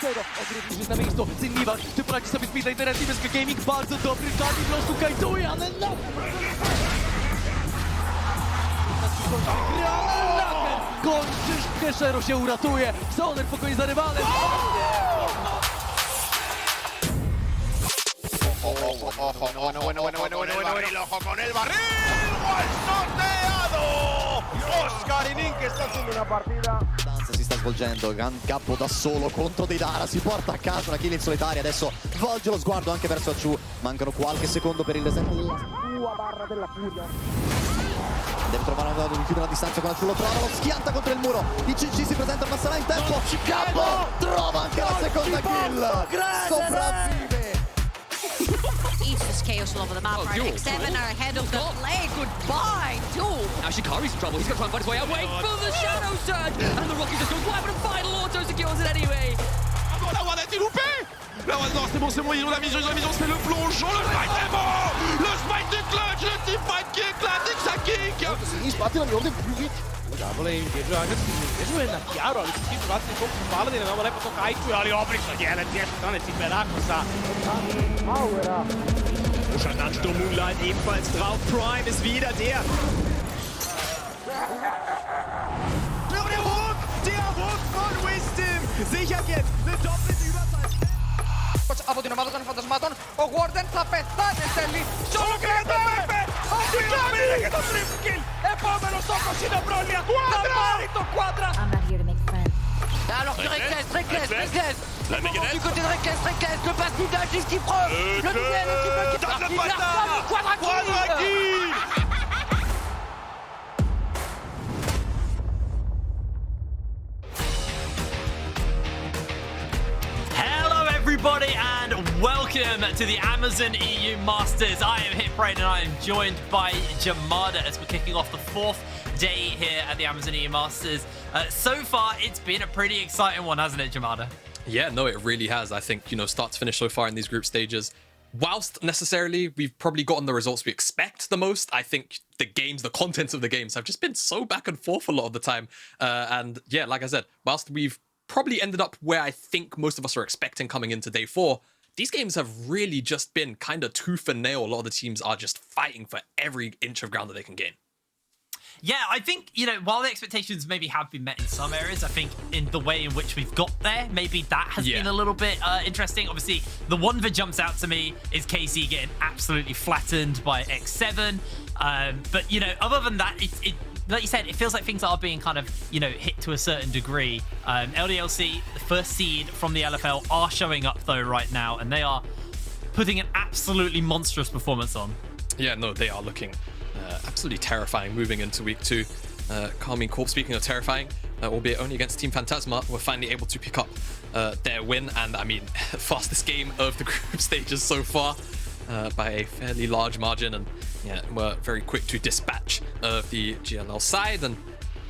Torpedo, odwrócił się na miejscu, Zinniwa, czy poradzi sobie z midlane Teamspeak Gaming, bardzo dobry target, losu kajtuje, ale no! Kończysz, Keszero się uratuje, Soner pokoi za rywalem. El ojo con el barril, gol sorteado. Oscarin che sta haciendo una partita. Si sta svolgendo, gran capo da solo contro Deidara, si porta a casa una kill in solitaria, adesso volge lo sguardo anche verso Aciu, mancano qualche secondo per il reset della sua barra della furia. Deve trovare un modo di chiudere la distanza con Aciu, lo trova, lo schianta contro il muro, i CC si presenta, ma sarà in tempo, Capo trova anche la seconda kill, sopravvive! Eats this chaos all over the map. X7 are ahead of the play. Goodbye, Duel. Now Shikari's in trouble. He's going to try and find his way out. Wait for the Shadow Surge. And the Rocky just goes wide, but a final auto secures it anyway. La WAD a été loupée. La WAD, non, c'est bon, ils ont la vision, c'est le plongeon, le spike est bon. Le spike du clutch, le teamfight qui éclate, e sa kick. Infatti la Jordan più hit. Diavolo, indietro anche su è chiaro, ali si trovati con palla, ne avevamo letto Kaichu, ali Obrix, Jelen, Tiesto, si verrà questa Power. Schatten Moonlight ebenfalls drauf. Prime ist wieder der. Der Hook von Wisdom sichert jetzt eine doppelte Überzahl. Από την ομάδα των φαντασμάτων, ο Warden θα πεθάνει σε λίγο. Solo και το Pepe! Πήρε και το triple kill. Επόμενος στόχος είναι πρόλια. Θα πάρει το Quadra. I'm not here to make friends. Alors que Reckless, le moment du côté de Reckless, le passif d'Agis qui preuve, le duel qui peut Donne le il patin. Quadra kill. Hello everybody and welcome to the Amazon EU Masters. I am HitBrain and I am joined by Jamada as we're kicking off the fourth day here at the Amazon EU Masters. So far, it's been a pretty exciting one, hasn't it, Jamada? Yeah, no, it really has. I think, start to finish so far in these group stages, whilst necessarily we've probably gotten the results we expect the most, I think the contents of the games have just been so back and forth a lot of the time. And yeah, like I said, whilst we've probably ended up where I think most of us are expecting coming into day 4, these games have really just been kind of tooth and nail. A lot of the teams are just fighting for every inch of ground that they can gain. Yeah, I think, while the expectations maybe have been met in some areas, I think in the way in which we've got there, maybe that has been a little bit interesting. Obviously, the one that jumps out to me is KC getting absolutely flattened by X7. But, other than that, it like you said, it feels like things are being kind of, hit to a certain degree. LDLC, the first seed from the LFL, are showing up, though, right now, and they are putting an absolutely monstrous performance on. Yeah, no, they are looking absolutely terrifying moving into week 2. Carmine Corp, speaking of terrifying, albeit only against Team Phantasma, were finally able to pick up their win, and I mean, fastest game of the group stages so far by a fairly large margin, and yeah, were very quick to dispatch the GLL side. And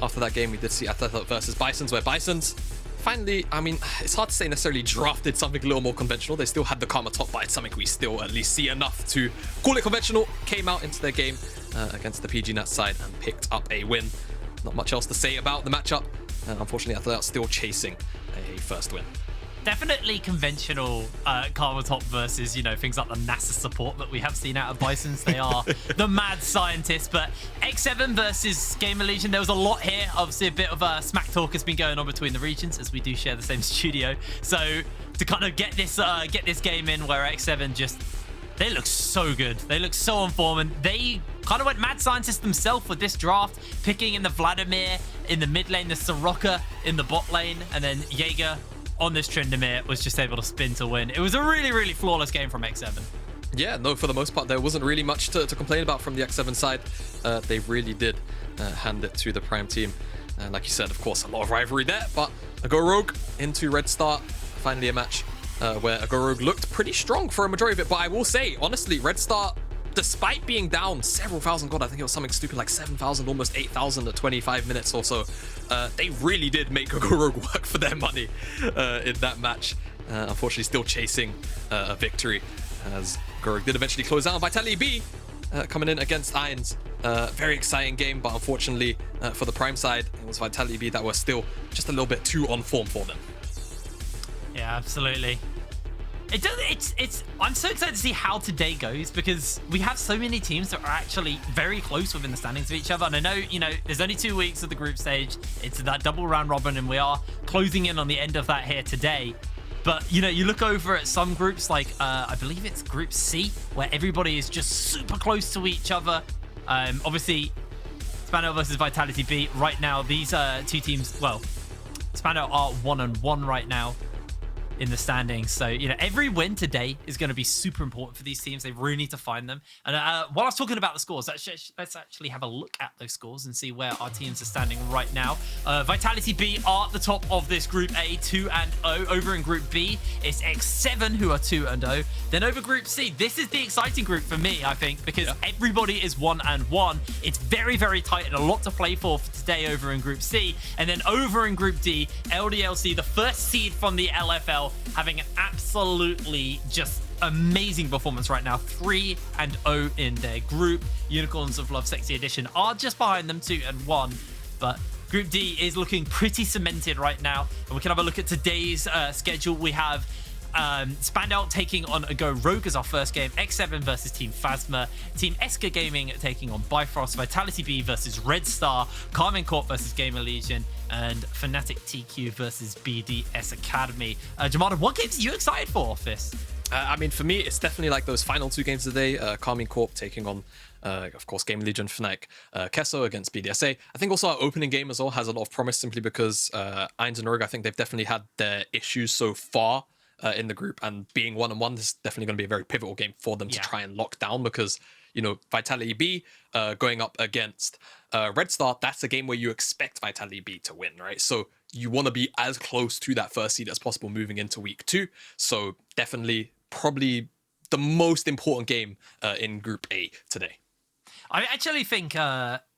after that game, we did see Athletic versus Bisons, where Bisons finally, I mean, it's hard to say necessarily drafted something a little more conventional. They still had the Karma top, but it's something we still at least see enough to call it conventional. Came out into their game against the PG Nats side and picked up a win. Not much else to say about the matchup. Unfortunately, Athletic still chasing a first win. Definitely conventional Karma top versus, things like the NASA support that we have seen out of Bisons. They are the mad scientists. But X7 versus Gamer Legion, there was a lot here. Obviously, a bit of smack talk has been going on between the regions as we do share the same studio. So to kind of get this game in where X7 just... They look so good. They look so on form, and they kind of went mad scientists themselves with this draft, picking in the Vladimir in the mid lane, the Soroka in the bot lane, and then Jaeger on this Tryndamere was just able to spin to win. It was a really, really flawless game from X7. Yeah, no, for the most part, there wasn't really much to complain about from the X7 side. They really did hand it to the Prime team. And like you said, of course, a lot of rivalry there, but a Go Rogue into Red Star, finally a match where a Go Rogue looked pretty strong for a majority of it. But I will say, honestly, Red Star, despite being down several thousand gold, I think it was something stupid like 7,000, almost 8,000 at 25 minutes or so, they really did make a Go Rogue work for their money in that match. Unfortunately, still chasing a victory, as Go Rogue did eventually close out. Vitality B coming in against Irons. Very exciting game, but unfortunately for the Prime side, it was Vitality B that were still just a little bit too on form for them. Yeah, Yeah, absolutely. It does. I'm so excited to see how today goes because we have so many teams that are actually very close within the standings of each other. And I know, there's only 2 weeks of the group stage. It's that double round robin, and we are closing in on the end of that here today. But you look over at some groups like I believe it's Group C, where everybody is just super close to each other. Obviously, Spandau versus Vitality B. Right now, these two teams, well, Spandau are 1-1 right now in the standings. So, every win today is going to be super important for these teams. They really need to find them. And while I was talking about the scores, let's actually have a look at those scores and see where our teams are standing right now. Vitality B are at the top of this Group A, 2-0. Over in Group B, it's X7 who are 2-0. Then over Group C, this is the exciting group for me, I think, because everybody is 1-1. It's very, very tight and a lot to play for today over in Group C. And then over in Group D, LDLC, the first seed from the LFL, having an absolutely just amazing performance right now. 3-0 in their group. Unicorns of Love Sexy Edition are just behind them, 2-1. But Group D is looking pretty cemented right now. And we can have a look at today's schedule. We have Spandau taking on a Go Rogue as our first game, X7 versus Team Phasma, Team Esker Gaming taking on Bifrost, Vitality B versus Red Star, Carmine Corp versus Gamer Legion, and Fnatic TQ versus BDS Academy. Jamada, what games are you excited for off this? I mean, for me, it's definitely like those final 2 games of the day. Carmine Corp taking on, of course, Gamer Legion, Fnatic, Kesso against BDSA. I think also our opening game as well has a lot of promise simply because Ainz and Rogue, I think they've definitely had their issues so far in the group, and being 1-1 is definitely going to be a very pivotal game for them to try and lock down because, Vitality B going up against Red Star, that's a game where you expect Vitality B to win, right? So you want to be as close to that first seed as possible moving into week 2. So definitely probably the most important game in Group A today. I actually think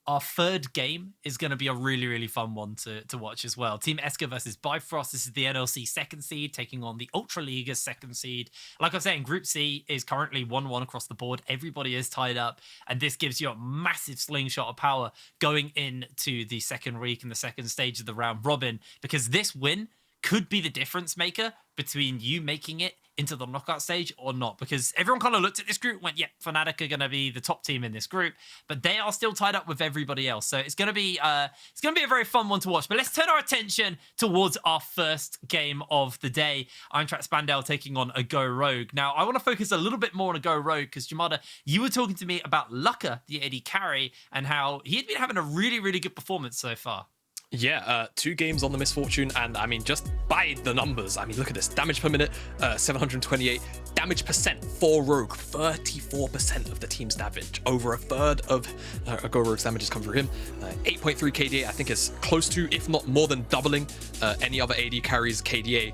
our third game is going to be a really, really fun one to watch as well. Team Esker versus Bifrost. This is the NLC second seed taking on the Ultra League's second seed. Like I was saying, Group C is currently 1-1 across the board. Everybody is tied up, and this gives you a massive slingshot of power going into the second week and the second stage of the round robin, because this win could be the difference maker between you making it into the knockout stage or not, because everyone kind of looked at this group and went, yeah, Fnatic are going to be the top team in this group, but they are still tied up with everybody else. So it's going to be a very fun one to watch. But let's turn our attention towards our first game of the day. Eintracht Spandau taking on a Go Rogue. Now, I want to focus a little bit more on a Go Rogue because, Jamada, you were talking to me about Lucka, the AD carry, and how he had been having a really, really good performance so far. Yeah, 2 games on the Misfortune, and I mean, just by the numbers, I mean, look at this. Damage per minute, 728. Damage percent for Rogue, 34% of the team's damage. Over a third of Go Rogue's damages come through him. 8.3 KDA, I think is close to, if not more than doubling any other AD carries KDA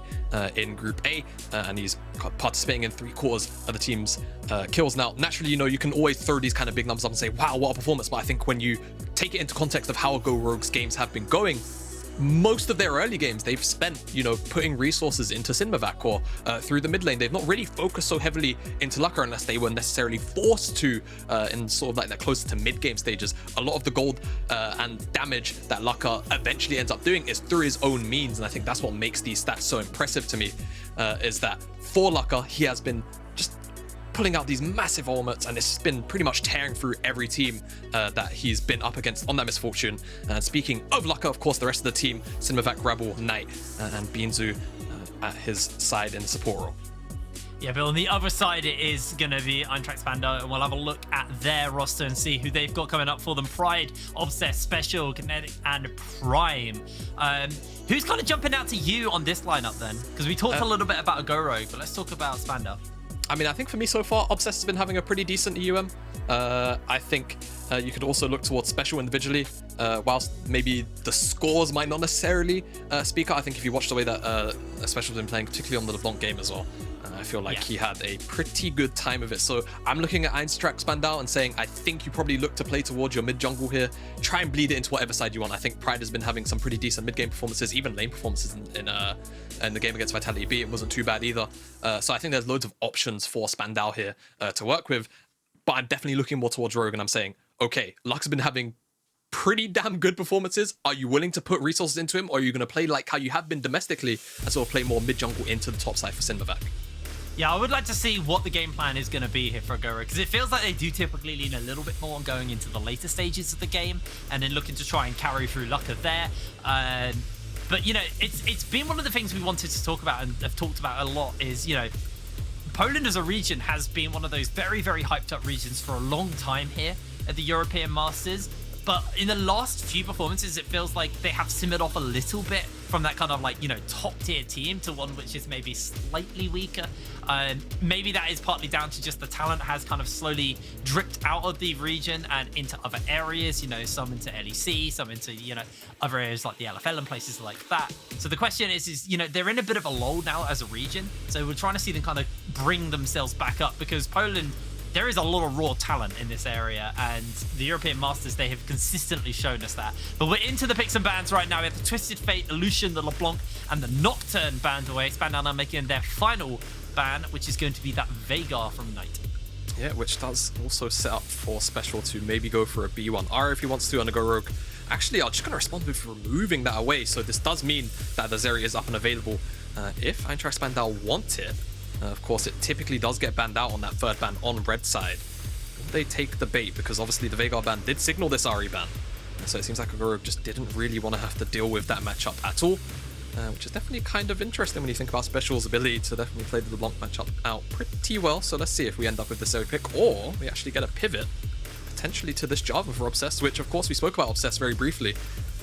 in Group A, and he's participating in 3/4 of the team's kills. Now, naturally, you can always throw these kind of big numbers up and say, wow, what a performance, but I think when you take it into context of how Go Rogue's games have been going, most of their early games, they've spent, putting resources into Sinmavac or through the mid lane. They've not really focused so heavily into Lucka unless they were necessarily forced to in sort of like that closer to mid-game stages. A lot of the gold and damage that Lucka eventually ends up doing is through his own means, and I think that's what makes these stats so impressive to me, is that for Lucka, he has been just pulling out these massive ultimates, and it's been pretty much tearing through every team that he's been up against on that Misfortune. And speaking of Lucka, of course, the rest of the team, Sinmavac, Rebel, Knight, and Binzu at his side in the support role. Yeah, but on the other side, it is going to be Eintracht Spandau, and we'll have a look at their roster and see who they've got coming up for them. Pride, Obsessed, Special, Kinetic, and Prime. Who's kind of jumping out to you on this lineup then? Because we talked a little bit about a Go Rogue, but let's talk about Spandau. I mean, I think for me so far, Obsessed has been having a pretty decent EUM. I think you could also look towards Special individually, whilst maybe the scores might not necessarily speak out. I think if you watch the way that Special's been playing, particularly on the LeBlanc game as well, I feel like he had a pretty good time of it. So I'm looking at Eintracht Spandau and saying, I think you probably look to play towards your mid-jungle here. Try and bleed it into whatever side you want. I think Pride has been having some pretty decent mid-game performances, even lane performances in the game against Vitality B. It wasn't too bad either. So I think there's loads of options for Spandau here to work with. But I'm definitely looking more towards Rogue, and I'm saying, okay, Luck's been having pretty damn good performances. Are you willing to put resources into him, or are you going to play like how you have been domestically and sort of play more mid-jungle into the top side for Sinmavac? Yeah, I would like to see what the game plan is going to be here for Agoro, because it feels like they do typically lean a little bit more on going into the later stages of the game and then looking to try and carry through Lucca there. But, you know, it's been one of the things we wanted to talk about and have talked about a lot is, you know, Poland as a region has been one of those very, very hyped up regions for a long time here at the European Masters. But in the last few performances, it feels like they have simmered off a little bit from that kind of like, you know, top tier team to one which is maybe slightly weaker. Maybe that is partly down to just the talent has kind of slowly dripped out of the region and into other areas, you know, some into LEC, some into, you know, other areas like the LFL and places like that. So the question is, you know, they're in a bit of a lull now as a region. So we're trying to see them kind of bring themselves back up, because Poland, there is a lot of raw talent in this area, and the European Masters, they have consistently shown us that. But we're into the picks and bans right now. We have the Twisted Fate, Illusion, the LeBlanc, and the Nocturne banned away. Spandau now making their final ban, which is going to be that Veigar from Knight. Yeah, which does also set up for Special to maybe go for a B1R if he wants to on a Go Rogue. Actually, I'm just going to respond with removing that away, so this does mean that the Zeri is up and available if Eintracht Spandau want it. Of course, it typically does get banned out on that third ban on red side. Will they take the bait? Because obviously the Veigar ban did signal this Ahri ban. So it seems like Agoro just didn't really want to have to deal with that matchup at all. Which is definitely kind of interesting when you think about Special's ability to definitely play the LeBlanc matchup out pretty well. So let's see if we end up with the Zeri pick, or we actually get a pivot potentially to this Java for Obsessed, which of course we spoke about Obsessed very briefly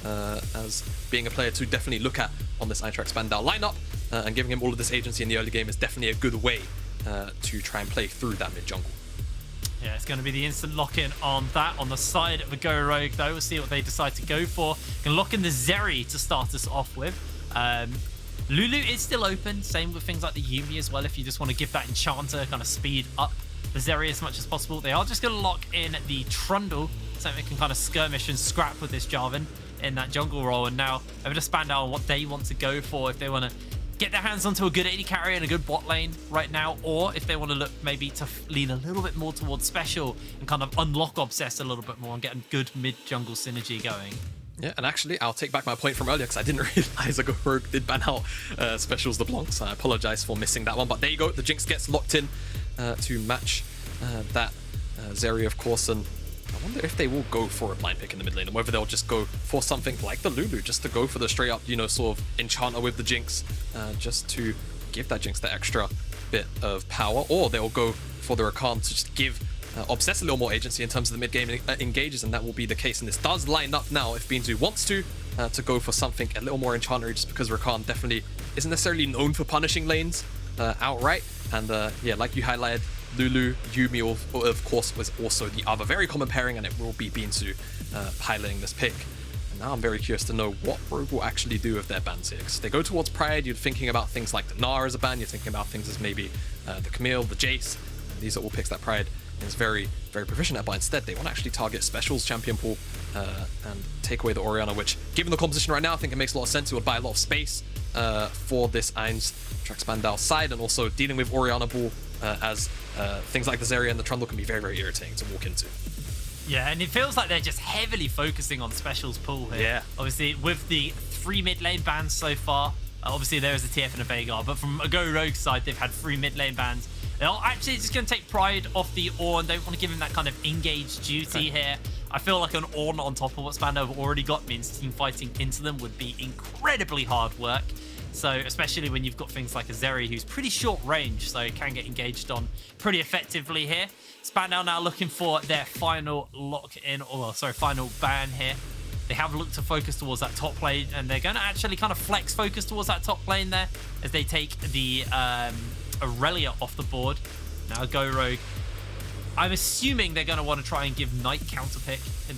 as being a player to definitely look at on this Eintracht Spandau lineup. And giving him all of this agency in the early game is definitely a good way to try and play through that mid-jungle. Yeah, it's going to be the instant lock-in on that. On the side of the Go Rogue, though, we'll see what they decide to go for. Can lock in the Zeri to start us off with. Lulu is still open, same with things like the Yuumi as well, if you just want to give that Enchanter kind of speed up the Zeri as much as possible. They are just going to lock in the Trundle, so they can kind of skirmish and scrap with this Jarvan in that jungle role. And now over to Spandau on what they want to go for, if they want to get their hands onto a good AD carry and a good bot lane right now, or if they want to look maybe to lean a little bit more towards Special and kind of unlock Obsessed a little bit more and get a good mid-jungle synergy going. Yeah, and actually, I'll take back my point from earlier because I didn't realize Agoro Rogue did ban out Special's LeBlanc, so I apologize for missing that one. But there you go, the Jinx gets locked in to match that Zeri, of course, and I wonder if they will go for a blind pick in the mid lane, and whether they'll just go for something like the Lulu, just to go for the straight up, you know, sort of Enchanter with the Jinx, just to give that Jinx the extra bit of power, or they'll go for the Rakan to just give Obsessed a little more agency in terms of the mid-game engages, and that will be the case. And this does line up now if Binzu wants to go for something a little more Enchanter, just because Rakan definitely isn't necessarily known for punishing lanes outright. And yeah, like you highlighted, Lulu, Yuumi, of course, was also the other very common pairing, and it will be Binzu piloting this pick. And now I'm very curious to know what Rogue will actually do with their bans here. Because if they go towards Pride, you're thinking about things like the Gnar as a ban, you're thinking about things as maybe the Camille, the Jace. And these are all picks that Pride is very, very proficient at, but instead they want to actually target Special's champion pool and take away the Orianna, which, given the composition right now, I think it makes a lot of sense. It would buy a lot of space for this Eintracht Spandau side, and also dealing with Orianna Ball as things like the Zeri and the Trundle can be very, very irritating to walk into. Yeah, and it feels like they're just heavily focusing on Special's pool here. Yeah. Obviously, with the 3 mid lane bans so far, obviously there is a TF and a Veigar, but from a Go Rogue side, they've had 3 mid lane bans. They're actually just going to take Pride off the Ornn. Don't want to give him that kind of engaged duty here. I feel like an Ornn on top of what Spandau have already got means team fighting into them would be incredibly hard work. So especially when you've got things like a Zeri who's pretty short range, so can get engaged on pretty effectively here. Spandau now looking for their final lock-in, or sorry, final ban here. They have looked to focus towards that top lane, and they're going to actually kind of flex focus towards that top lane there as they take the Aurelia off the board. Now Go Rogue, I'm assuming they're going to want to try and give Knight counterpick in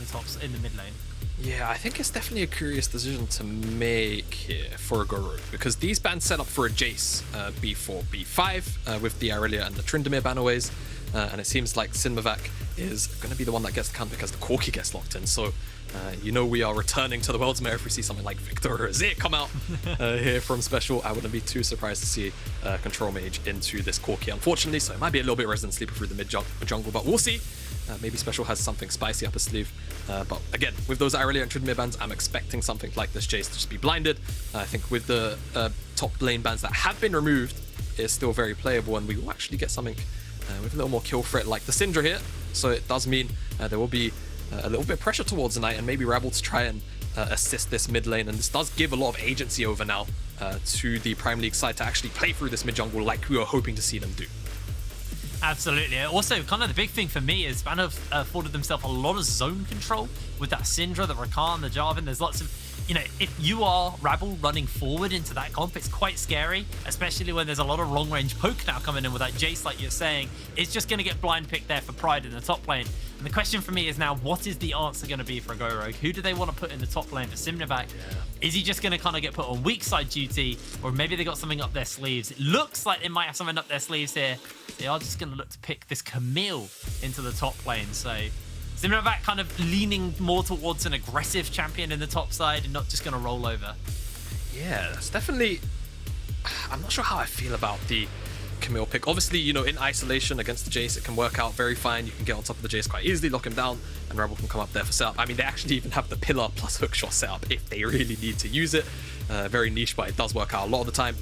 the mid lane. Yeah, I think it's definitely a curious decision to make here for a Go Rogue, because these bans set up for a Jace B4, B5 with the Aurelia and the Tryndamere banaways. and it seems like Sinmavak is going to be the one that gets the count because the Corki gets locked in. So, you know, we are returning to the World's Mayor if we see something like Victor or Azir come out here from Special. I wouldn't be too surprised to see Control Mage into this Corki, unfortunately. So it might be a little bit Resident Sleeper through the mid-jungle, but we'll see. Maybe Special has something spicy up his sleeve. But again, with those Irelia and Trid mid bans, I'm expecting something like this Jace to just be blinded. I think with the top lane bans that have been removed, it's still very playable, and we will actually get something with a little more kill threat like the Syndra here. So it does mean there will be a little bit of pressure towards the Knight and maybe Rabble to try and assist this mid lane. And this does give a lot of agency over now to the Prime League side to actually play through this mid jungle like we were hoping to see them do. Absolutely. Also, kind of the big thing for me is Span have afforded themselves a lot of zone control with that Syndra, the Rakan, the Jarvan. There's lots of, you know, if you are Rabble running forward into that comp, it's quite scary, especially when there's a lot of long-range poke now coming in with that Jace, like you're saying. It's just going to get blind picked there for Pride in the top lane. And the question for me is now, what is the answer going to be for a Go Rogue? Who do they want to put in the top lane for Simnavak? Is he just going to kind of get put on weak side duty, or maybe they got something up their sleeves? It looks like they might have something up their sleeves here. They are just going to look to pick this Camille into the top lane. So Simnavak kind of leaning more towards an aggressive champion in the top side and not just going to roll over. Yeah, that's definitely... I'm not sure how I feel about the Camille pick. Obviously, you know, in isolation against the Jace, it can work out very fine. You can get on top of the Jace quite easily, lock him down, and Rebel can come up there for setup. I mean, they actually even have the pillar plus hookshot setup if they really need to use it. Very niche, but it does work out a lot of the time.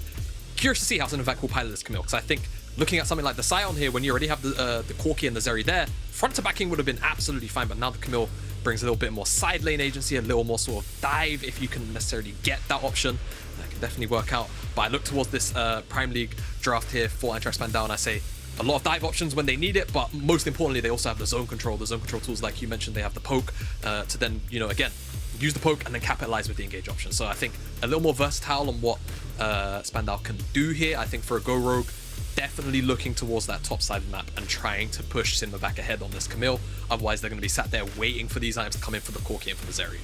Curious to see how Sinmavak will pilot this Camille, because I think looking at something like the Scion here, when you already have the Corki and the Zeri there, front to backing would have been absolutely fine, but now the Camille brings a little bit more side lane agency, a little more sort of dive if you can necessarily get that option. That can definitely work out. But I look towards this Prime League draft here for Eintracht Spandau, and I say a lot of dive options when they need it, but most importantly, they also have the zone control tools like you mentioned. They have the poke to then, you know, again, use the poke and then capitalize with the engage option. So I think a little more versatile on what Spandau can do here. I think for a Go Rogue, definitely looking towards that top side of the map and trying to push Sinma back ahead on this Camille. Otherwise, they're going to be sat there waiting for these items to come in for the Corki and for the Zeri.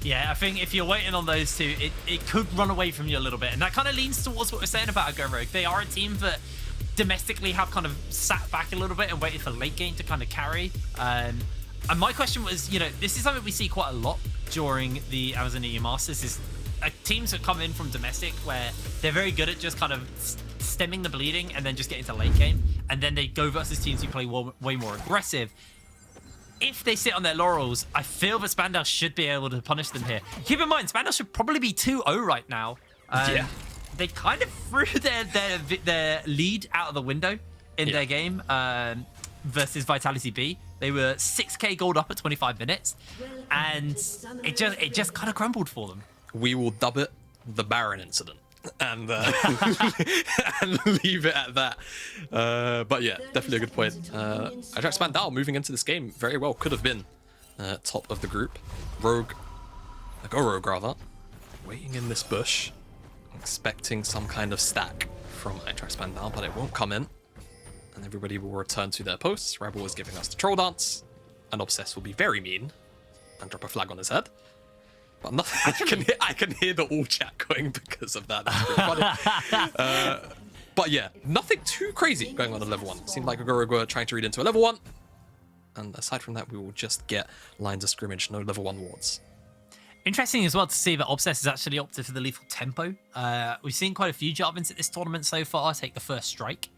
Yeah, I think if you're waiting on those two, it could run away from you a little bit. And that kind of leans towards what we're saying about a Go Rogue. They are a team that domestically have kind of sat back a little bit and waited for late game to kind of carry. And my question was, you know, this is something we see quite a lot during the Amazon EU Masters, is teams that come in from domestic where they're very good at just kind of stemming the bleeding and then just getting to late game. And then they go versus teams who play way more aggressive. If they sit on their laurels, I feel that Spandau should be able to punish them here. Keep in mind, Spandau should probably be 2-0 right now. Yeah. They kind of threw their lead out of the window in their game versus Vitality B. They were 6k gold up at 25 minutes, and it just kind of crumbled for them. We will dub it the Baron incident. And, and leave it at that. But yeah, definitely a good point. Eintracht Spandau moving into this game very well could have been top of the group. Go Rogue rather, waiting in this bush, expecting some kind of stack from Eintracht Spandau, but it won't come in. And everybody will return to their posts. Rebel is giving us the troll dance, and Obsess will be very mean and drop a flag on his head. But nothing. I can hear the all chat going because of that. That's pretty funny. But yeah, nothing too crazy going on at level 1. Seemed like a Go Rogue were trying to read into a level 1. And aside from that, we will just get lines of scrimmage, no level 1 wards. Interesting as well to see that Obsess has actually opted for the lethal tempo. We've seen quite a few Jarvans at this tournament so far take the first strike.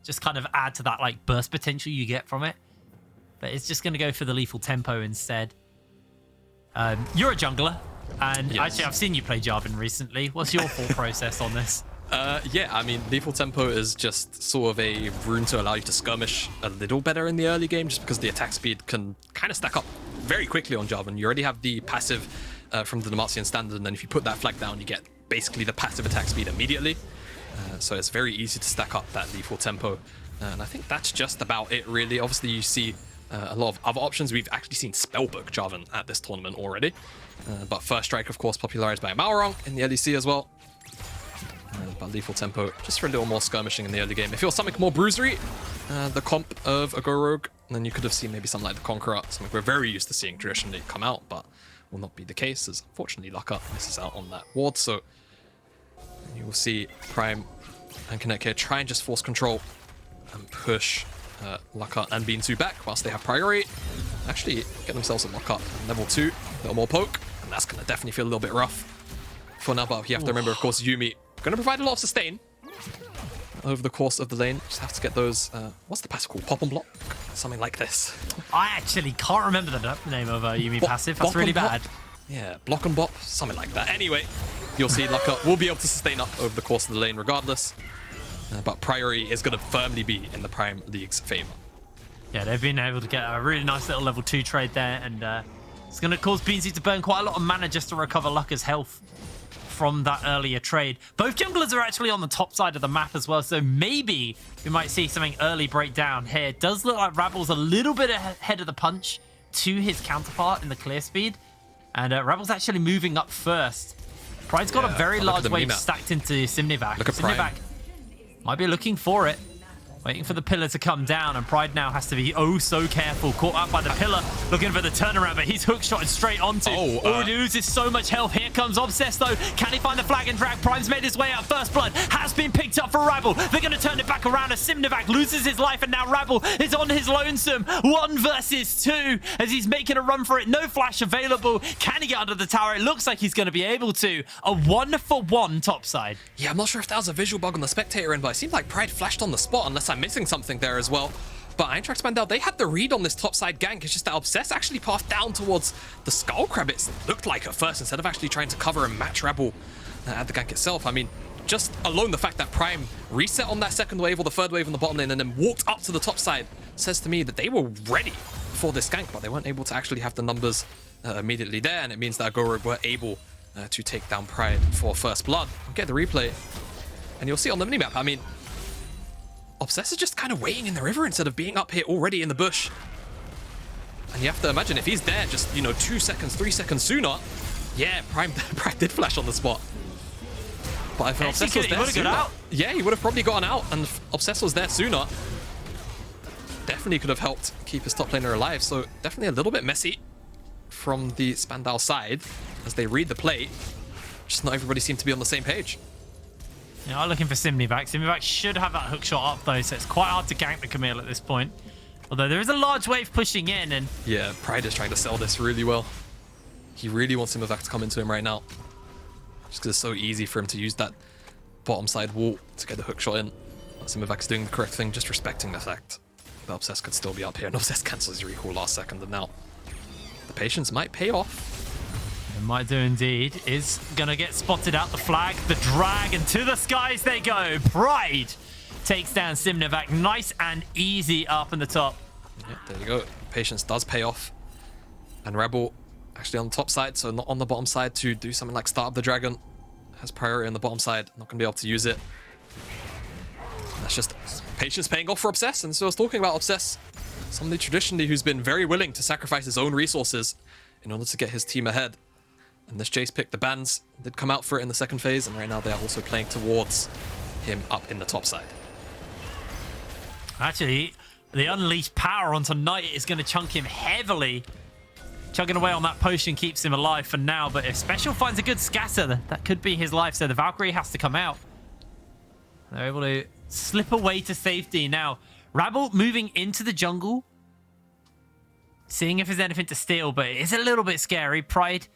Just kind of add to that like burst potential you get from it. But it's just going to go for the lethal tempo instead. You're a jungler, and actually I've seen you play Jarvan recently. What's your full process on this? Yeah, I mean, lethal tempo is just sort of a rune to allow you to skirmish a little better in the early game, just because the attack speed can kind of stack up very quickly on Jarvan. You already have the passive from the Demacian standard, and then if you put that flag down, you get basically the passive attack speed immediately. So it's very easy to stack up that lethal tempo. And I think that's just about it, really. Obviously, you see a lot of other options. We've actually seen Spellbook Jarvan at this tournament already. But First Strike, of course, popularized by Malrong in the LEC as well. But lethal tempo, just for a little more skirmishing in the early game. If it was something more bruisery, the comp of a Go Rogue, then you could have seen maybe something like the Conqueror, something we're very used to seeing traditionally come out, but will not be the case, as unfortunately Lucka misses out on that ward. So you will see Prime and Connect here try and just force control and push Laka and Beansu back whilst they have priority. Actually get themselves a Laka level 2, a little more poke, and that's going to definitely feel a little bit rough for now. But you have to remember, of course, Yuumi going to provide a lot of sustain over the course of the lane. Just have to get those, what's the passive called? Pop and block? Something like this. I actually can't remember the name of Yuumi passive. That's really bad. Yeah, block and bop, something like that. Anyway, you'll see Laka will be able to sustain up over the course of the lane regardless. But priority is going to firmly be in the Prime League's favor. Yeah, they've been able to get a really nice little level 2 trade there, and it's going to cause Beansy to burn quite a lot of mana just to recover Laka's health from that earlier trade. Both junglers are actually on the top side of the map as well, so maybe we might see something early breakdown here. It does look like Rabble's a little bit ahead of the punch to his counterpart in the clear speed, and Rabble's actually moving up first. Pride's got a very large wave stacked into Simnivac. Look at Simnivac might be looking for it, waiting for the pillar to come down, and Pride now has to be oh so careful. Caught up by the pillar, looking for the turnaround, but he's hookshotted straight onto. He loses so much health. Here comes Obsess though. Can he find the flag and drag? Prime's made his way out. First blood has been picked up for Rabble. They're going to turn it back around as Simnivac loses his life, and now Rabble is on his lonesome. 1 versus 2 as he's making a run for it. No flash available. Can he get under the tower? It looks like he's going to be able to. A 1-for-1 topside. Yeah, I'm not sure if that was a visual bug on the spectator end, but it seemed like Pride flashed on the spot, unless I'm missing something there as well. But Eintracht Spandau, they had the read on this topside gank. It's just that Obsess actually passed down towards the Skull Crab, it looked like at first, instead of actually trying to cover and match Rabble at the gank itself. I mean, just alone the fact that Prime reset on that second wave or the third wave on the bottom lane and then walked up to the top side says to me that they were ready for this gank, but they weren't able to actually have the numbers immediately there, and it means that Agora were able to take down Pride for first blood. I'll get the replay, and you'll see on the minimap, I mean, Obsess is just kind of waiting in the river instead of being up here already in the bush. And you have to imagine if he's there just, you know, 2 seconds, 3 seconds sooner, yeah, Prime did flash on the spot. But if Obsess was there sooner, yeah, he would have probably gotten out, and if Obsess was there sooner, definitely could have helped keep his top laner alive. So definitely a little bit messy from the Spandau side as they read the play. Just not everybody seemed to be on the same page. Yeah, I'm looking for Simnivac. Simnivac should have that hook shot up though, so it's quite hard to gank the Camille at this point. Although there is a large wave pushing in, and yeah, Pride is trying to sell this really well. He really wants Simnivac to come into him right now, just because it's so easy for him to use that bottom side wall to get the hook shot in. Simnivac is doing the correct thing, just respecting the fact that Obsess could still be up here, and Obsess cancels his recall last second, and now the patience might pay off. It might do indeed. Is gonna get spotted out. The flag, the drag, and to the skies they go. Pride takes down Simnivac. Nice and easy up in the top. Yeah, there you go. Patience does pay off. And Rebel actually on the top side, so not on the bottom side to do something like start up the dragon. Has priority on the bottom side. Not gonna be able to use it. And that's just Patience paying off for Obsess. And so I was talking about Obsess, somebody traditionally who's been very willing to sacrifice his own resources in order to get his team ahead. And this Jace pick, the bans did come out for it in the second phase, and right now they're also playing towards him up in the top side. Actually, the unleashed power onto Knight is going to chunk him heavily. Chugging away on that potion keeps him alive for now, but if Special finds a good scatter, that could be his life, so the Valkyrie has to come out. They're able to slip away to safety. Now, Rabble moving into the jungle, seeing if there's anything to steal, but it is a little bit scary. Pride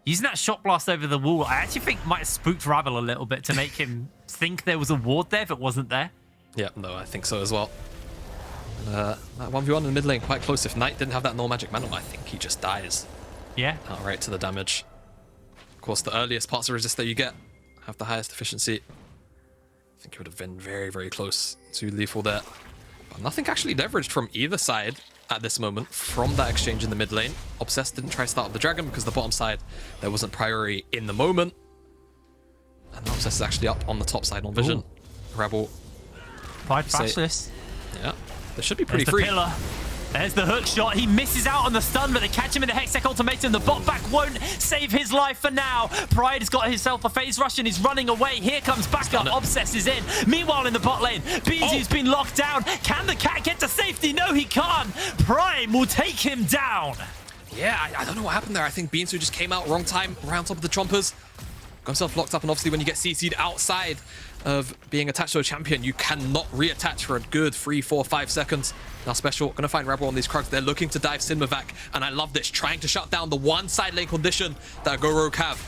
using that shot blast over the wall, I actually think might have spooked Rabble a little bit to make him think there was a ward there if it wasn't there. Yeah, no, I think so as well. That 1v1 in the mid lane quite close. If Knight didn't have that null magic mana, I think he just dies. Yeah. Outright to the damage. Of course, the earliest parts of resist that you get have the highest efficiency. I think it would have been very, very close to lethal there. But nothing actually leveraged from either side at this moment from that exchange in the mid lane. Obsess didn't try to start up the dragon because the bottom side there wasn't priority in the moment. And now Obsess is actually up on the top side on vision. Rebel. Pride flash this. Yeah, this should be pretty free. Pillar. There's the hook shot. He misses out on the stun, but they catch him in the Hextech ultimatum. The bot back won't save his life for now. Pride has got himself a phase rush and he's running away. Here comes backup. Obsess is in. Meanwhile, in the bot lane, Beansy's been locked down. Can the cat get to safety? No, he can't. Prime will take him down. Yeah, I don't know what happened there. I think Beansu just came out wrong time around top of the Chompers. Got himself locked up, and obviously when you get CC'd outside of being attached to a champion, you cannot reattach for a good 3, 4, 5 seconds. Now Special gonna find Rebel on these Krugs. They're looking to dive Sinmavac, and I love this, trying to shut down the one side lane condition that Go Rogue have.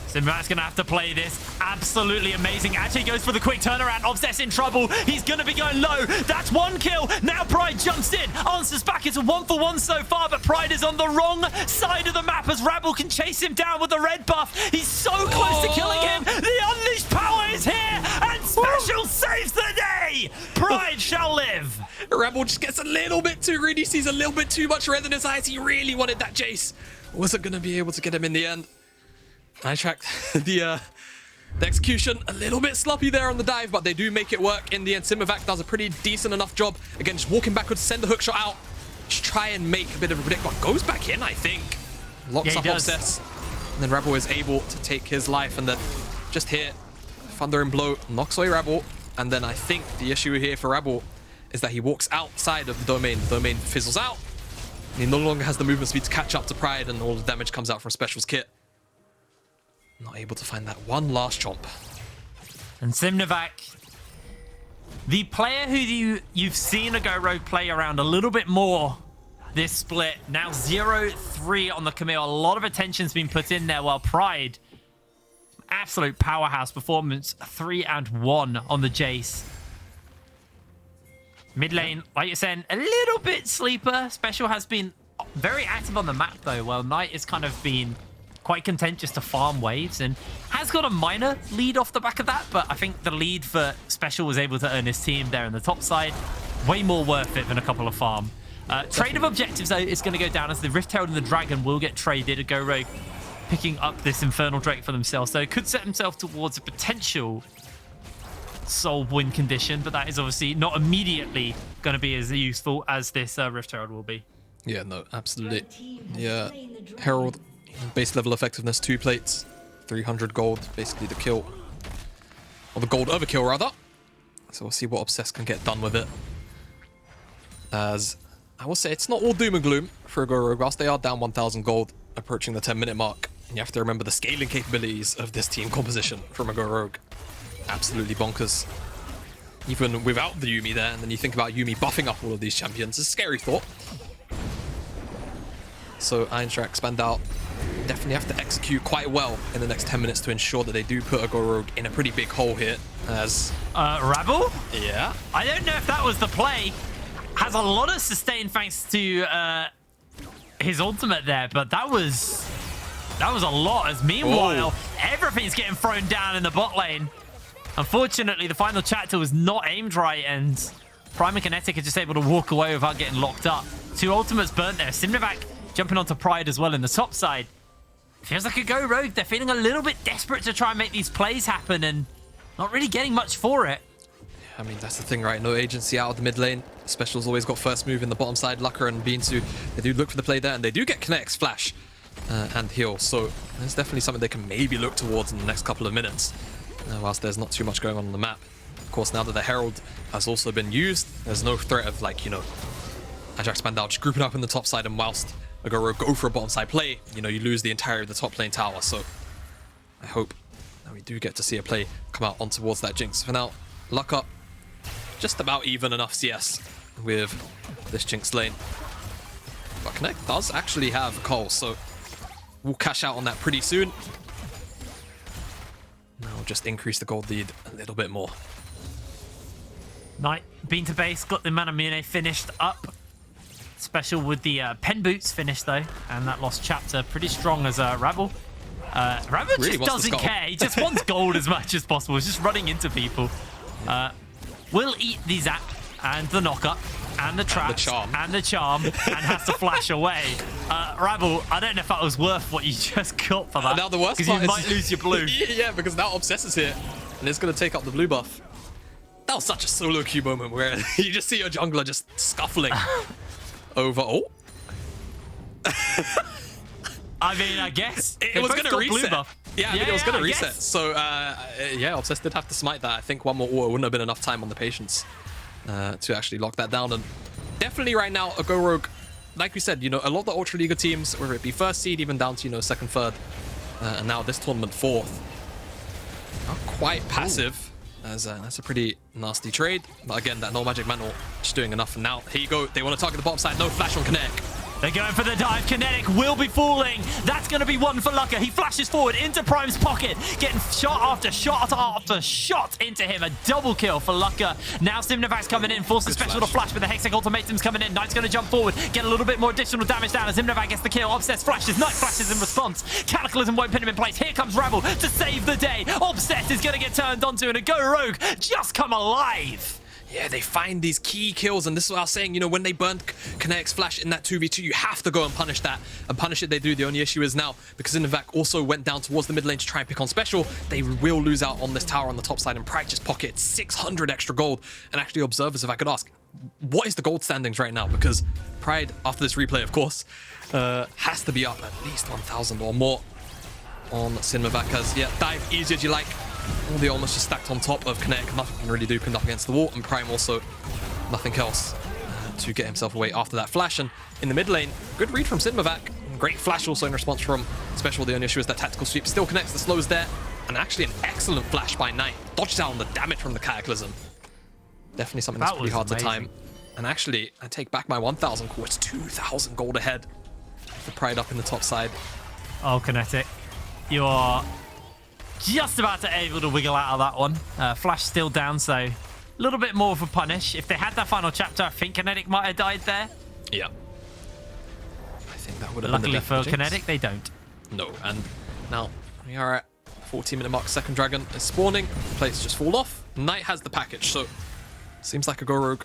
Sinmavac's gonna have to play this. Absolutely amazing. Actually goes for the quick turnaround. Obsess in trouble. He's gonna be going low. That's 1 kill. Now Pride jumps in. Answers back. It's a 1-for-1 so far, but Pride is on the wrong side of the map as Rabble can chase him down with the red buff. He's so close to killing him. The unleashed power is here, and Special saves the day. Pride shall live. Rebel just gets a little bit too greedy, sees a little bit too much red in his eyes. He really wanted that Jace. Wasn't gonna be able to get him in the end. I tracked the execution a little bit sloppy there on the dive, but they do make it work in the end. Sinmavac does a pretty decent enough job. Again, just walking backwards, send the hook shot out. Just try and make a bit of a predict, but goes back in, I think. Locks up Obsess. And then Rebel is able to take his life, and then just here, Thunder and Blow knocks away Rebel. And then I think the issue here for Rebel is that he walks outside of the domain. The domain fizzles out. And he no longer has the movement speed to catch up to Pride, and all the damage comes out from Special's kit. Not able to find that one last chomp. And Sinmavac, the player who you've seen a Go Rogue play around a little bit more this split, now 0-3 on the Camille. A lot of attention's been put in there, while Pride, absolute powerhouse performance, 3-1 on the Jace. Mid lane, like you're saying, a little bit sleeper. Special has been very active on the map though, while Knight has kind of been quite content just to farm waves and has got a minor lead off the back of that, but I think the lead for Special was able to earn his team there on the top side. Way more worth it than a couple of farm. Trade of objectives though is going to go down as the Rift Herald and the Dragon will get traded. A Go Rogue picking up this Infernal Drake for themselves, so could set himself towards a potential Soul win condition, but that is obviously not immediately going to be as useful as this Rift Herald will be. Yeah, no, absolutely. Yeah, Herald, base level effectiveness, 2 plates, 300 gold, basically the kill. Or the gold overkill, rather. So we'll see what Obsess can get done with it. As I will say, it's not all doom and gloom for a Go Rogue. Whilst they are down 1,000 gold, approaching the 10-minute mark, you have to remember the scaling capabilities of this team composition from a Go Rogue. Absolutely bonkers. Even without the Yuumi there, and then you think about Yuumi buffing up all of these champions. It's a scary thought. So Eintracht Spandau definitely have to execute quite well in the next 10 minutes to ensure that they do put a Go Rogue in a pretty big hole here. As Rabble? Yeah. I don't know if that was the play. Has a lot of sustain thanks to his ultimate there, but that was a lot. As meanwhile, everything's getting thrown down in the bot lane. Unfortunately, the final chapter was not aimed right, and Prime and Kinetic are just able to walk away without getting locked up. 2 ultimates burnt there. Sinmavac jumping onto Pride as well in the top side. Feels like a Go Rogue. They're feeling a little bit desperate to try and make these plays happen and not really getting much for it. I mean, that's the thing, right? No agency out of the mid lane. Special's always got first move in the bottom side. Lucker and Beansu, they do look for the play there, and they do get Kinetics Flash and heal. So there's definitely something they can maybe look towards in the next couple of minutes, whilst there's not too much going on the map. Of course, now that the Herald has also been used, there's no threat of, like, you know, Ajax Spandau just grouping up in the top side, and whilst a Go Rogue go for a bottom side play, you know, you lose the entirety of the top lane tower. So I hope that we do get to see a play come out on towards that Jinx. For now, Lucker just about even enough CS with this Jinx lane. But Connect does actually have Cole, so we'll cash out on that pretty soon. Now we'll just increase the gold lead a little bit more. Knight, Bean to base, got the Manamune finished up. Special with the pen boots finished though, and that lost chapter pretty strong as Rabble. Rabble really just doesn't care. He just wants gold as much as possible. He's just running into people. Will eat the zap and the knock-up and the trap and the charm and has to flash away. Rabble, I don't know if that was worth what you just got for that. Now the worst part because you might lose your blue. Yeah, because now Obsess is here and it's going to take up the blue buff. That was such a solo queue moment where you just see your jungler just scuffling over. Oh. I mean, I guess it was going to reset. Yeah, I mean, it was going to reset. Guess. So, yeah, Obsess did have to smite that. I think one more auto wouldn't have been enough time on the patience to actually lock that down. And definitely right now, a Go Rogue, like we said, you know, a lot of the Ultra Liga teams, whether it be first seed, even down to, you know, second, third, and now this tournament, fourth, are quite passive. That's a pretty nasty trade. But again, that no magic mantle just doing enough. And now, here you go. They want to target the bottom side. No flash on Kinetic. They're going for the dive. Kinetic will be falling. That's going to be one for Lucka. He flashes forward into Prime's pocket, getting shot after shot after shot into him. A double kill for Lucka. Now Simnavac's coming in, forces special to flash, but the Hextech ultimatum's coming in. Knight's going to jump forward, get a little bit more additional damage down as Simnavac gets the kill. Obsessed flashes, Knight flashes in response. Cataclysm won't pin him in place. Here comes Rebel to save the day. Obsessed is going to get turned onto, and a Go Rogue just come alive. Yeah, they find these key kills, and this is what I was saying, you know, when they burned Kinetic's flash in that 2v2, you have to go and punish that, and punish it they do. The only issue is now, because Simnavac also went down towards the mid lane to try and pick on special, they will lose out on this tower on the top side, and Pride just pockets 600 extra gold. And actually, observers, if I could ask, what is the gold standings right now? Because Pride, after this replay, of course, has to be up at least 1,000 or more on Simnavac, as, yeah, dive easy as you like. All the almost just stacked on top of Kinetic. Nothing can really do, pinned up against the wall. And Prime also nothing else to get himself away after that flash. And in the mid lane, good read from Simnavac. Great flash also in response from Special. The only issue is that tactical sweep still connects the slows there. And actually an excellent flash by Knight. Dodged out on the damage from the Cataclysm. Definitely something that's pretty hard to time. And actually, I take back my 1,000 core. It's 2,000 gold ahead for Pride up in the top side. Oh, Kinetic. You are just about to able to wiggle out of that one. Flash still down, so a little bit more of a punish. If they had that final chapter, I think Kinetic might have died there. Yeah. I think that would have Luckily been the death for Kinetic, they don't. No, and now we are at 14-minute mark. Second dragon is spawning. Plates just fall off. Knight has the package, so seems like a Go Rogue.